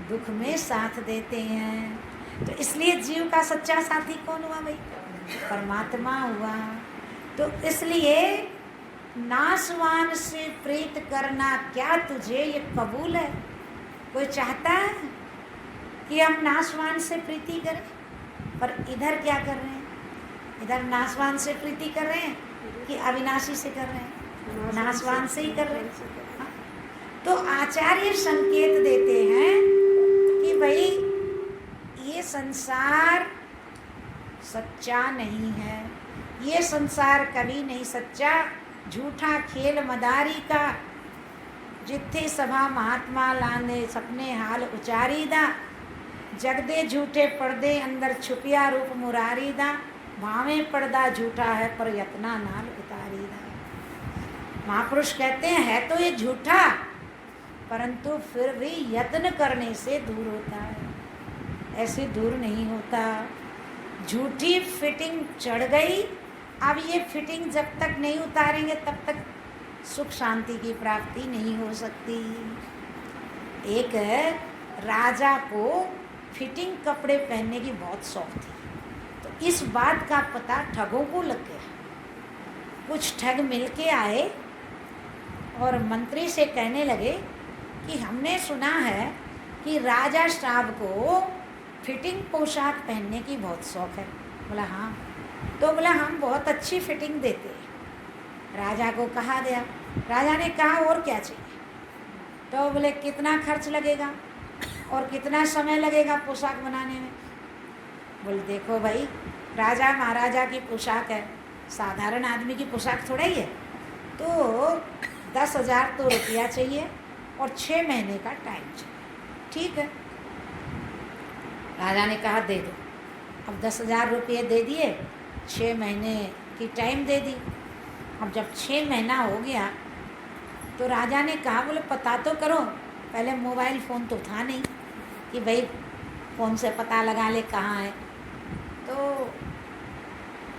S1: दुख में साथ देते हैं। तो इसलिए जीव का सच्चा साथी कौन हुआ भाई? परमात्मा हुआ। तो इसलिए नाशवान से प्रीत करना क्या तुझे ये कबूल है? कोई चाहता है कि हम नाशवान से प्रीति करें? पर इधर क्या कर रहे हैं? इधर नाशवान से प्रीति कर रहे हैं कि अविनाशी से कर रहे हैं? नाशवान से ही कर रहे हैं। हाँ? तो आचार्य संकेत देते हैं कि भाई ये संसार सच्चा नहीं है, ये संसार कभी नहीं सच्चा, झूठा खेल मदारी का। जिथे सभा महात्मा लांदे सपने हाल उचारी दा, जगदे झूठे पर्दे अंदर छुपिया रूप मुरारी दा। भावे पर्दा झूठा है पर यत्ना नाल उतारी दा। महापुरुष कहते हैं है तो ये झूठा, परंतु फिर भी यत्न करने से दूर होता है, ऐसे दूर नहीं होता। झूठी फिटिंग चढ़ गई, अब ये फिटिंग जब तक नहीं उतारेंगे तब तक सुख शांति की प्राप्ति नहीं हो सकती। एक राजा को फिटिंग कपड़े पहनने की बहुत शौक थी, तो इस बात का पता ठगों को लग गया। कुछ ठग मिलके आए और मंत्री से कहने लगे कि हमने सुना है कि राजा साहब को फिटिंग पोशाक पहनने की बहुत शौक है। बोला हाँ, तो बोला हम बहुत अच्छी फिटिंग देते हैं। राजा को कहा गया, राजा ने कहा और क्या चाहिए? तो बोले कितना खर्च लगेगा और कितना समय लगेगा पोशाक बनाने में? बोले देखो भाई, राजा महाराजा की पोशाक है, साधारण आदमी की पोशाक थोड़ा ही है। तो 10,000 तो रुपया चाहिए और 6 महीने का टाइम चाहिए। ठीक है, राजा ने कहा दे दो। अब 10,000 रुपये दे दिए, 6 महीने की टाइम दे दी। अब जब 6 महीना हो गया तो राजा ने कहा बोले पता तो करो। पहले मोबाइल फ़ोन तो था नहीं कि भाई फ़ोन से पता लगा ले कहाँ है। तो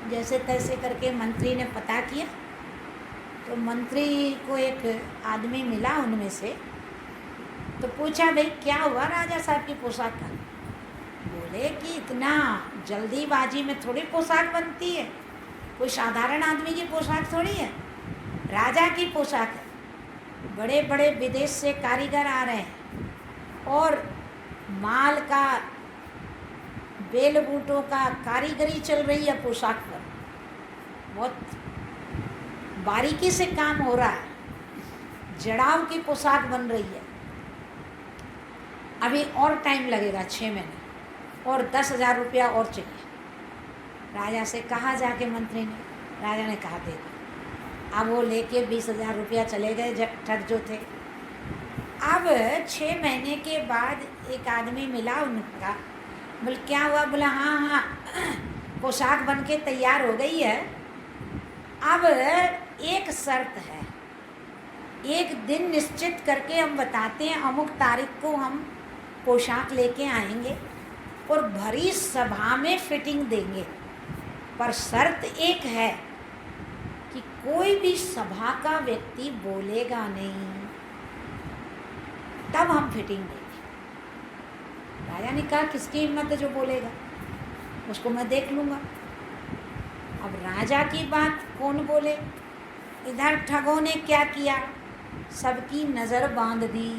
S1: जैसे तैसे करके मंत्री ने पता किया, तो मंत्री को एक आदमी मिला उनमें से, तो पूछा भाई क्या हुआ राजा साहब की पोशाक का? बोले कि इतना जल्दीबाजी में थोड़ी पोशाक बनती है, कोई साधारण आदमी की पोशाक थोड़ी है, राजा की पोशाक है। बड़े बड़े विदेश से कारीगर आ रहे हैं और माल का, बेल बूटों का कारीगरी चल रही है पोशाक पर, बहुत बारीकी से काम हो रहा है, जड़ाव की पोशाक बन रही है। अभी और टाइम लगेगा 6 महीने और 10,000 रुपया और चाहिए। राजा से कहा जाके मंत्री ने, राजा ने कहा दे दो। अब वो लेके 20,000 रुपया चले गए जब ठग जो थे। अब 6 महीने के बाद एक आदमी मिला उनका, बोले क्या हुआ? बोला हाँ हाँ पोशाक बन के तैयार हो गई है, अब एक शर्त है, एक दिन निश्चित करके हम बताते हैं, अमुक तारीख को हम पोशाक लेके आएंगे और भरी सभा में फिटिंग देंगे, पर शर्त एक है कि कोई भी सभा का व्यक्ति बोलेगा नहीं, तब हम फिटिंग देंगे। राजा ने कहा किसकी हिम्मत है जो बोलेगा, उसको मैं देख लूँगा। अब राजा की बात कौन बोले। इधर ठगों ने क्या किया, सबकी नज़र बांध दी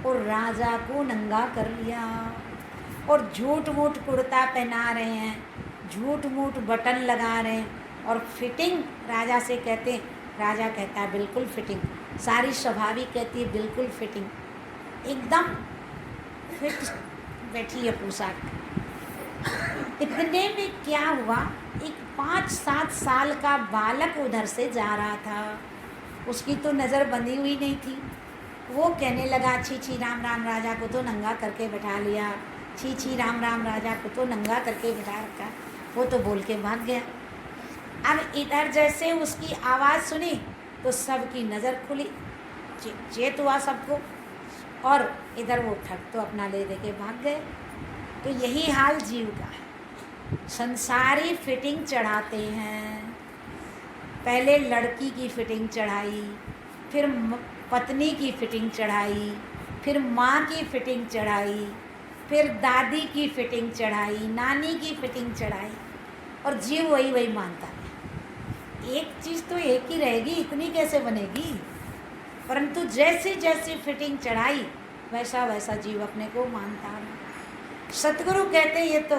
S1: और राजा को नंगा कर लिया और झूठ मूठ कुर्ता पहना रहे हैं, झूठ मूठ बटन लगा रहे हैं और फिटिंग राजा से कहते हैं, राजा कहता है बिल्कुल फिटिंग, सारी स्वाभावी कहती है बिल्कुल फिटिंग, एकदम फिट बैठी है पोशाक। इतने में क्या हुआ, एक 5-7 साल का बालक उधर से जा रहा था, उसकी तो नज़र बंधी हुई नहीं थी। वो कहने लगा छी छी राम राम, राजा को तो नंगा करके बैठा लिया, छी छी राम राम, राजा को तो नंगा करके बैठा रखा। वो तो बोल के भाग गया। अब इधर जैसे उसकी आवाज़ सुनी तो सबकी नज़र खुली, चेत हुआ सबको, और इधर वो ठग तो अपना ले दे के भाग गए। तो यही हाल जीव का है। संसारी फिटिंग चढ़ाते हैं, पहले लड़की की फिटिंग चढ़ाई, फिर पत्नी की फिटिंग चढ़ाई, फिर माँ की फिटिंग चढ़ाई, फिर दादी की फिटिंग चढ़ाई, नानी की फिटिंग चढ़ाई, और जीव वही वही मानता है। एक चीज़ तो एक ही रहेगी, इतनी कैसे बनेगी। परंतु जैसे जैसे फिटिंग चढ़ाई वैसा वैसा जीव अपने को मानता है। सतगुरु कहते ये तो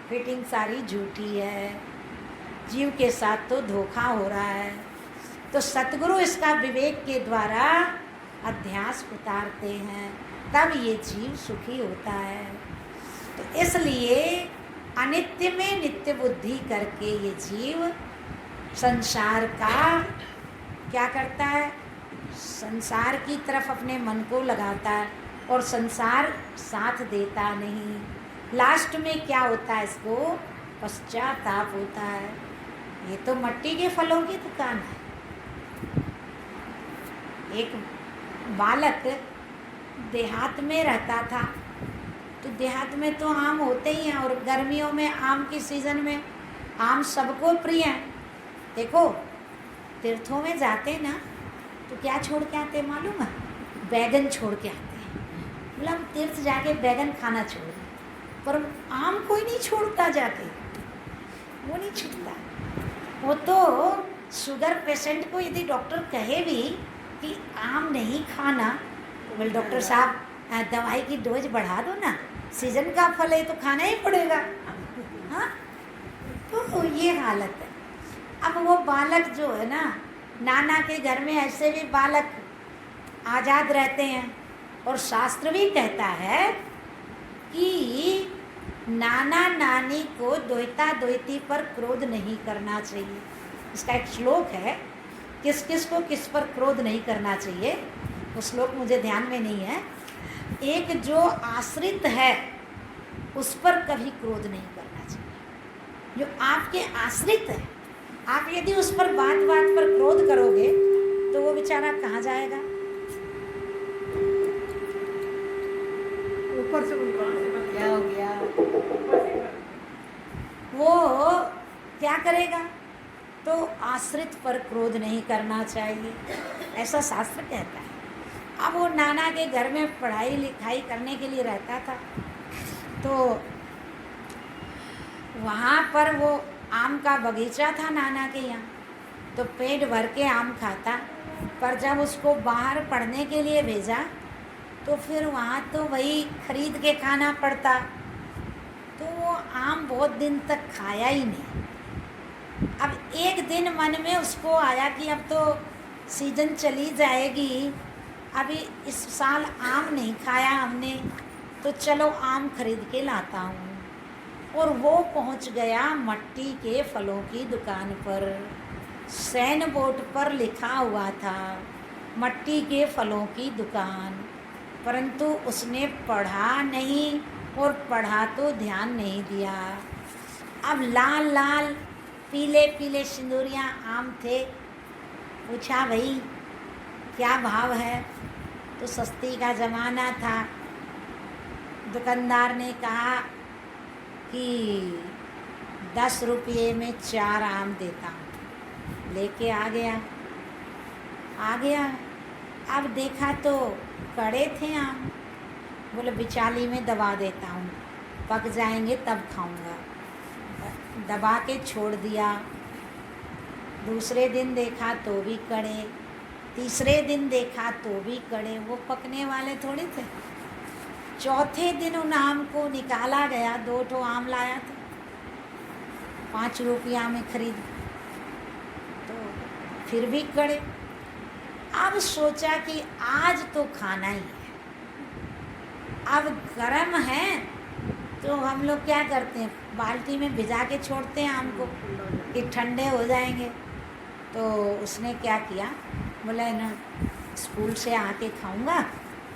S1: फिटिंग सारी झूठी है, जीव के साथ तो धोखा हो रहा है। तो सतगुरु इसका विवेक के द्वारा अध्यास उतारते हैं, तब ये जीव सुखी होता है। तो इसलिए अनित्य में नित्य बुद्धि करके ये जीव संसार का क्या करता है, संसार की तरफ अपने मन को लगाता है और संसार साथ देता नहीं। लास्ट में क्या होता है, इसको पश्चाताप होता है। ये तो मट्टी के फलों की दुकान है। एक बालक देहात में रहता था, तो देहात में तो आम होते ही हैं, और गर्मियों में आम की सीज़न में आम सबको प्रिय है। देखो तीर्थों में जाते ना तो क्या छोड़ के आते मालूम है, बैगन छोड़ के आते हैं। मतलब तीर्थ जाके बैगन खाना छोड़ दें, पर आम कोई नहीं छोड़ता जाके, वो नहीं छूटता। वो तो शुगर पेशेंट को यदि डॉक्टर कहे भी कि आम नहीं खाना, तो बोले डॉक्टर साहब दवाई की डोज बढ़ा दो ना, सीजन का फल है तो खाना ही पड़ेगा। हाँ, तो ये हालत है। अब वो बालक जो है ना, नाना के घर में ऐसे भी बालक आज़ाद रहते हैं, और शास्त्र भी कहता है कि नाना नानी को द्वैता द्वैती पर क्रोध नहीं करना चाहिए। इसका एक श्लोक है, किस किस को किस पर क्रोध नहीं करना चाहिए, वो श्लोक मुझे ध्यान में नहीं है। एक जो आश्रित है उस पर कभी क्रोध नहीं करना चाहिए। जो आपके आश्रित है, आप यदि उस पर बात बात पर क्रोध करोगे तो वो बेचारा कहाँ जाएगा।
S2: ऊपर से
S1: क्या हो गया, वो क्या करेगा। तो आश्रित पर क्रोध नहीं करना चाहिए, ऐसा शास्त्र कहता है। अब वो नाना के घर में पढ़ाई लिखाई करने के लिए रहता था, तो वहाँ पर वो आम का बगीचा था नाना के यहाँ, तो पेट भर के आम खाता। पर जब उसको बाहर पढ़ने के लिए भेजा तो फिर वहाँ तो वही खरीद के खाना पड़ता, तो वो आम बहुत दिन तक खाया ही नहीं। अब एक दिन मन में उसको आया कि अब तो सीजन चली जाएगी, अभी इस साल आम नहीं खाया हमने, तो चलो आम खरीद के लाता हूँ। और वो पहुँच गया मट्टी के फलों की दुकान पर। सैन बोर्ड पर लिखा हुआ था मट्टी के फलों की दुकान, परंतु उसने पढ़ा नहीं, और पढ़ा तो ध्यान नहीं दिया। अब लाल लाल पीले पीले सिंदूरियाँ आम थे। पूछा भाई क्या भाव है, तो सस्ती का ज़माना था। दुकानदार ने कहा कि 10 रुपये में 4 आम देता हूँ। लेके आ गया। अब देखा तो कड़े थे आम, बोले बिचाली में दबा देता हूँ, पक जाएंगे तब खाऊंगा। दबा के छोड़ दिया। दूसरे दिन देखा तो भी कड़े, तीसरे दिन देखा तो भी कड़े, वो पकने वाले थोड़े थे। चौथे दिन उन आम को निकाला गया, 2 ठो आम लाया था, 5 रुपया में खरीद, तो फिर भी कड़े। अब सोचा कि आज तो खाना ही है। अब गर्म है तो हम लोग क्या करते हैं, बाल्टी में भिजा के छोड़ते हैं आम को कि ठंडे हो जाएंगे। तो उसने क्या किया, बोला ना स्कूल से आके खाऊंगा,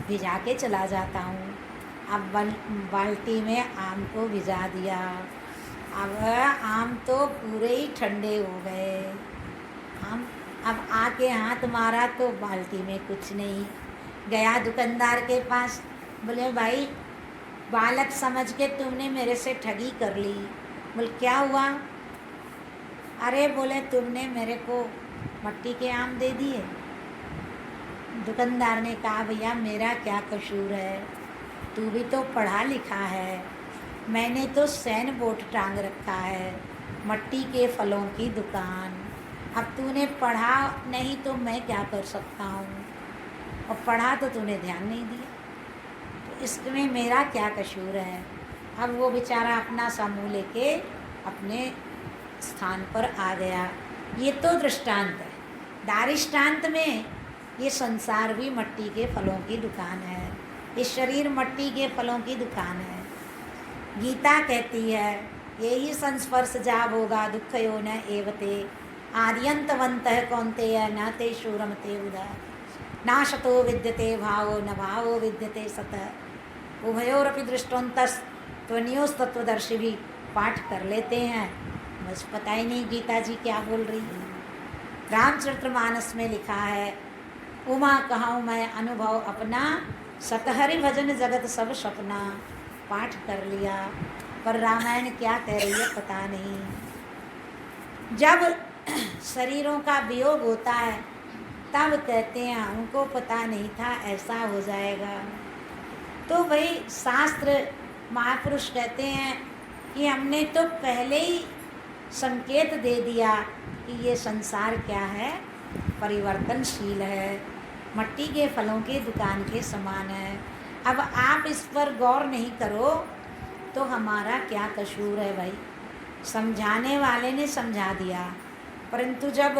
S1: भिजा के चला जाता हूँ। अब बाल्टी में आम को भिजा दिया। अब आम तो पूरे ही ठंडे हो गए। हम अब आके हाथ मारा तो बाल्टी में कुछ नहीं। गया दुकानदार के पास, बोले भाई बालक समझ के तुमने मेरे से ठगी कर ली। बोले क्या हुआ? अरे बोले तुमने मेरे को मट्टी के आम दे दिए। दुकानदार ने कहा भैया मेरा क्या कसूर है, तू भी तो पढ़ा लिखा है, मैंने तो सैन बोर्ड टांग रखा है, मट्टी के फलों की दुकान। अब तूने पढ़ा नहीं तो मैं क्या कर सकता हूँ, और पढ़ा तो तूने ध्यान नहीं दिया, तो इसमें मेरा क्या कसूर है। अब वो बेचारा अपना समूह लेके अपने स्थान पर आ गया। ये तो दृष्टांत है। दारिष्टांत में ये संसार भी मट्टी के फलों की दुकान है, ये शरीर मट्टी के फलों की दुकान है। गीता कहती है यही संस्पर्श जाब होगा दुख यो न एवते आद्यंतवंतः कौन्तेय न ते शूरमते उदय नाशतो विद्यते भावो न भावो विद्यते सतः उभयोरपि दृष्टोन्तस त्वन्योस्तत्वदर्शी भी पाठ कर लेते हैं, बस पता ही नहीं गीता जी क्या बोल रही है। रामचरितमानस में लिखा है उमा कहूँ मैं अनुभव अपना सतहरि भजन जगत सब सपना। पाठ कर लिया पर रामायण क्या कह रही है पता नहीं। जब शरीरों का वियोग होता है तब कहते हैं हमको पता नहीं था ऐसा हो जाएगा। तो भाई शास्त्र महापुरुष कहते हैं कि हमने तो पहले ही संकेत दे दिया कि ये संसार क्या है, परिवर्तनशील है, मट्टी के फलों की दुकान के समान है। अब आप इस पर गौर नहीं करो तो हमारा क्या कसूर है भाई। समझाने वाले ने समझा दिया, परंतु जब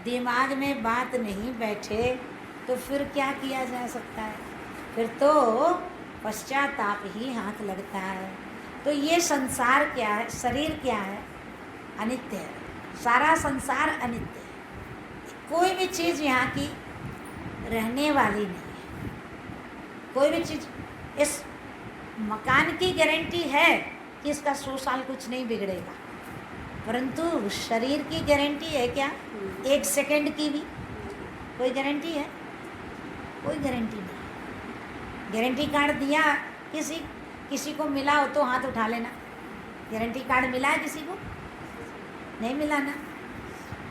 S1: दिमाग में बात नहीं बैठे तो फिर क्या किया जा सकता है, फिर तो पश्चाताप ही हाथ लगता है। तो ये संसार क्या है, शरीर क्या है, अनित्य है। सारा संसार अनित्य है। कोई भी चीज़ यहाँ की रहने वाली नहीं है। कोई भी चीज़, इस मकान की गारंटी है कि इसका 100 साल कुछ नहीं बिगड़ेगा, परंतु शरीर की गारंटी है क्या? 1 सेकंड की भी कोई गारंटी है? कोई गारंटी नहीं। गारंटी कार्ड दिया किसी को मिला हो तो हाथ उठा लेना। गारंटी कार्ड मिला है किसी को? नहीं मिला ना।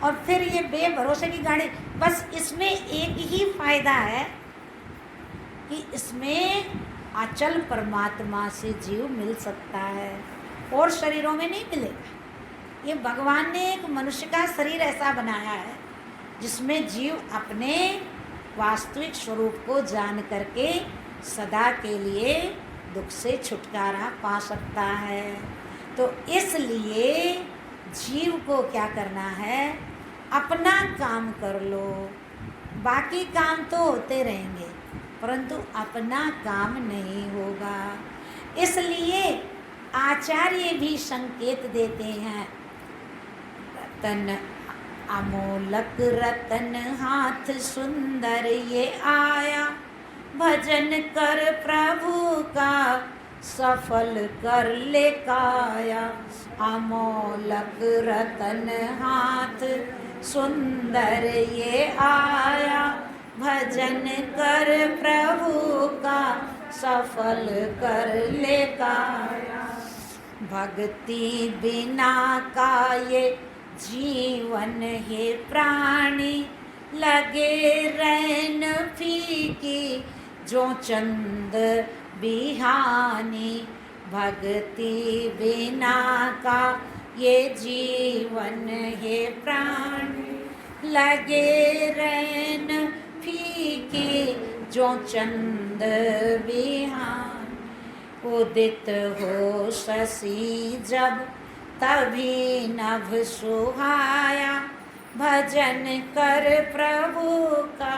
S1: और फिर ये बेभरोसे की गाड़ी, बस इसमें एक ही फायदा है कि इसमें अचल परमात्मा से जीव मिल सकता है और शरीरों में नहीं मिलेगा। ये भगवान ने एक मनुष्य का शरीर ऐसा बनाया है जिसमें जीव अपने वास्तविक स्वरूप को जान करके सदा के लिए दुख से छुटकारा पा सकता है। तो इसलिए जीव को क्या करना है, अपना काम कर लो, बाकी काम तो होते रहेंगे परंतु अपना काम नहीं होगा। इसलिए आचार्य भी संकेत देते हैं, रतन अमोलक रतन हाथ सुंदर ये आया, भजन कर प्रभु का सफल कर ले काया। अमोलक रतन हाथ सुंदर ये आया, भजन कर प्रभु का सफल कर ले काया। भक्ति बिना का ये जीवन है प्राणी, लगे रैन फीकी जो चंद बिहानी। भक्ति बिना का ये जीवन है प्राण, लगे रैन फीके जो चंद बिहान। उदित हो शशि जब तभी नभ सुहाया, भजन कर प्रभु का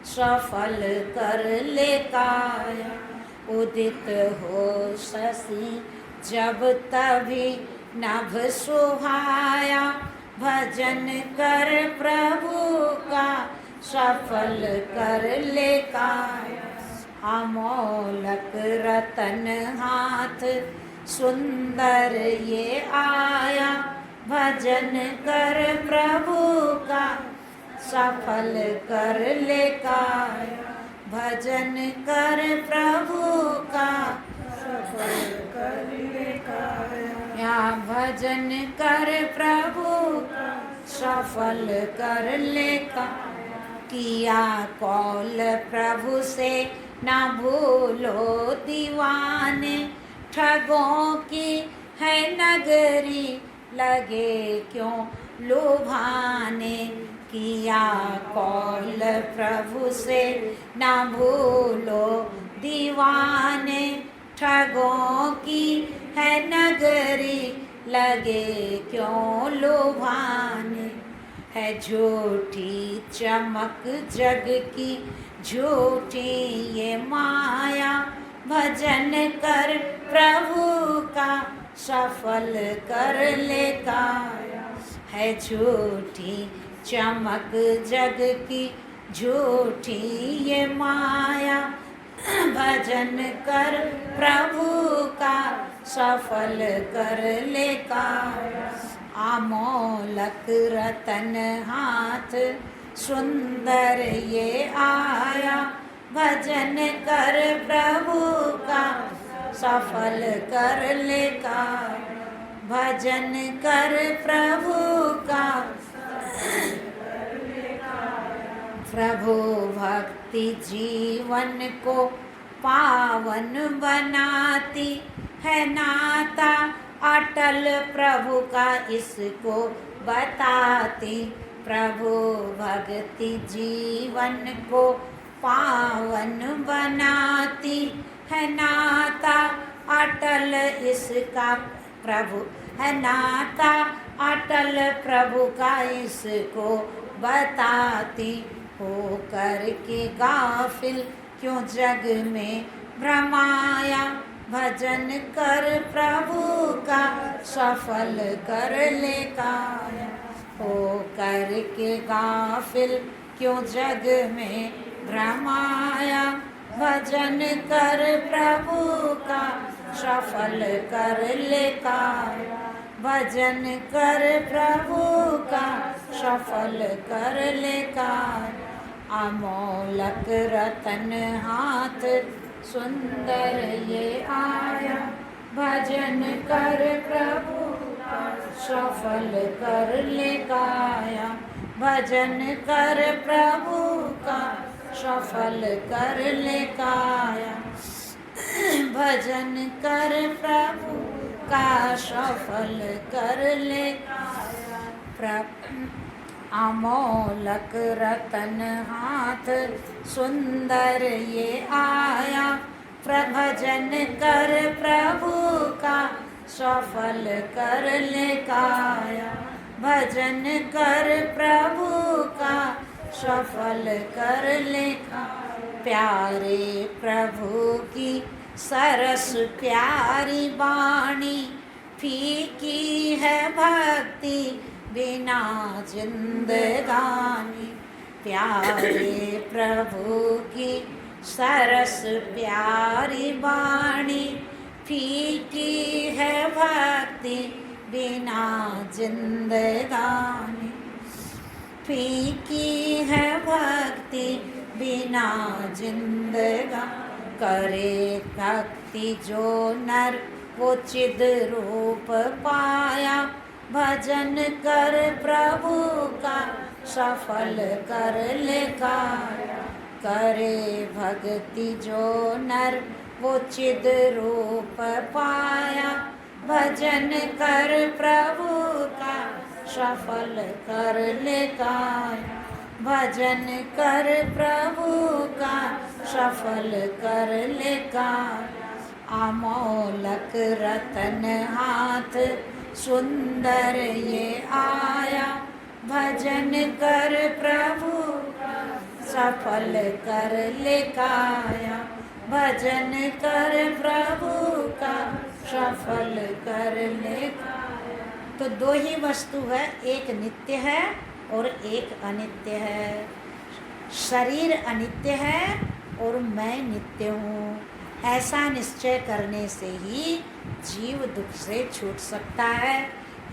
S1: सफल कर ले काया। उदित हो शशि जब तभी नभ सुहाया, भजन कर प्रभु का सफल कर ले काया। अमोलक रतन हाथ सुंदर ये आया, भजन कर प्रभु का सफल कर ले काया। भजन कर प्रभु का सफल कर ले काया। या भजन कर प्रभु का सफल कर ले काया। किया कौल प्रभु से ना भूलो दीवाने, ठगों की है नगरी लगे क्यों लुभाने। किया कौल प्रभु से ना भूलो दीवाने, ठगों की है नगरी लगे क्यों लुभाने। है झूठी चमक जग की झूठी ये माया, भजन कर प्रभु का सफल कर ले काया। है झूठी चमक जग की झूठी ये माया, भजन कर प्रभु का सफल कर ले काया। अमोलक रतन हाथ सुंदर ये आया, भजन कर प्रभु का सफल कर ले काया। भजन कर प्रभु का प्रभु भक्ति जीवन को पावन बनाती है, नाता अटल प्रभु का इसको बताती। प्रभु भक्ति जीवन को पावन बनाती है, नाता अटल इसका प्रभु है। नाता अटल प्रभु का इसको बताती। हो कर के गाफिल क्यों जग में भ्रमाया, भजन कर प्रभु का सफल कर ले काया। हो कर के गाफिल क्यों जग में भ्रमाया, भजन कर प्रभु का सफल कर ले काया। भजन कर प्रभु का सफल कर ले काया। अमोलक रतन हाथ सुंदर ये आया, भजन कर प्रभु का सफल कर ले काया। भजन कर प्रभु का सफल कर ले काया। भजन कर प्रभु का सफल कर ले काया। अमोलक रतन हाथ सुंदर ये आया, भजन कर प्रभु का सफल कर ले काया। भजन कर प्रभु का सफल कर ले काया। प्यारे प्रभु की सरस प्यारी वाणी, फीकी है भक्ति बिना जिंदगानी। प्यारे प्रभु की सरस प्यारी वाणी, फीकी है भक्ति बिना जिंदगानी। फीकी है भक्ति बिना जिंदगानी। करे भक्ति जो नर वो चिद रूप पाया, भजन कर प्रभु का सफल कर ले काया। करे भक्ति जो नर वो चिद रूप पाया, भजन कर प्रभु का सफल कर ले काया। भजन कर प्रभु का सफल कर ले काया। अमोलक रतन हाथ सुंदर ये आया, भजन कर प्रभु सफल कर ले काया। भजन कर प्रभु का सफल कर ले काया। तो दो ही वस्तु है, एक नित्य है और एक अनित्य है। शरीर अनित्य है और मैं नित्य हूँ, ऐसा निश्चय करने से ही जीव दुख से छूट सकता है।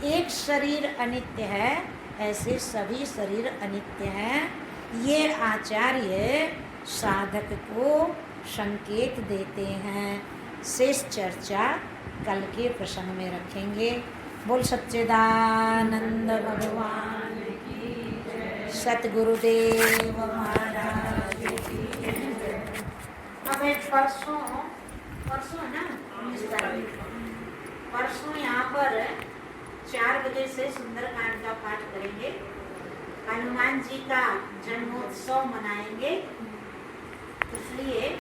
S1: एक शरीर अनित्य है, ऐसे सभी शरीर अनित्य हैं। ये आचार्य साधक को संकेत देते हैं। शेष चर्चा कल के प्रसंग में रखेंगे। बोल सच्चिदानंद भगवान की जय। सतगुरुदेव महाराज की जय। अब एक परसों है ना 19 तारीख, परसों यहाँ पर 4 बजे से सुंदरकांड का पाठ करेंगे। हनुमान जी का जन्मोत्सव मनाएंगे, इसलिए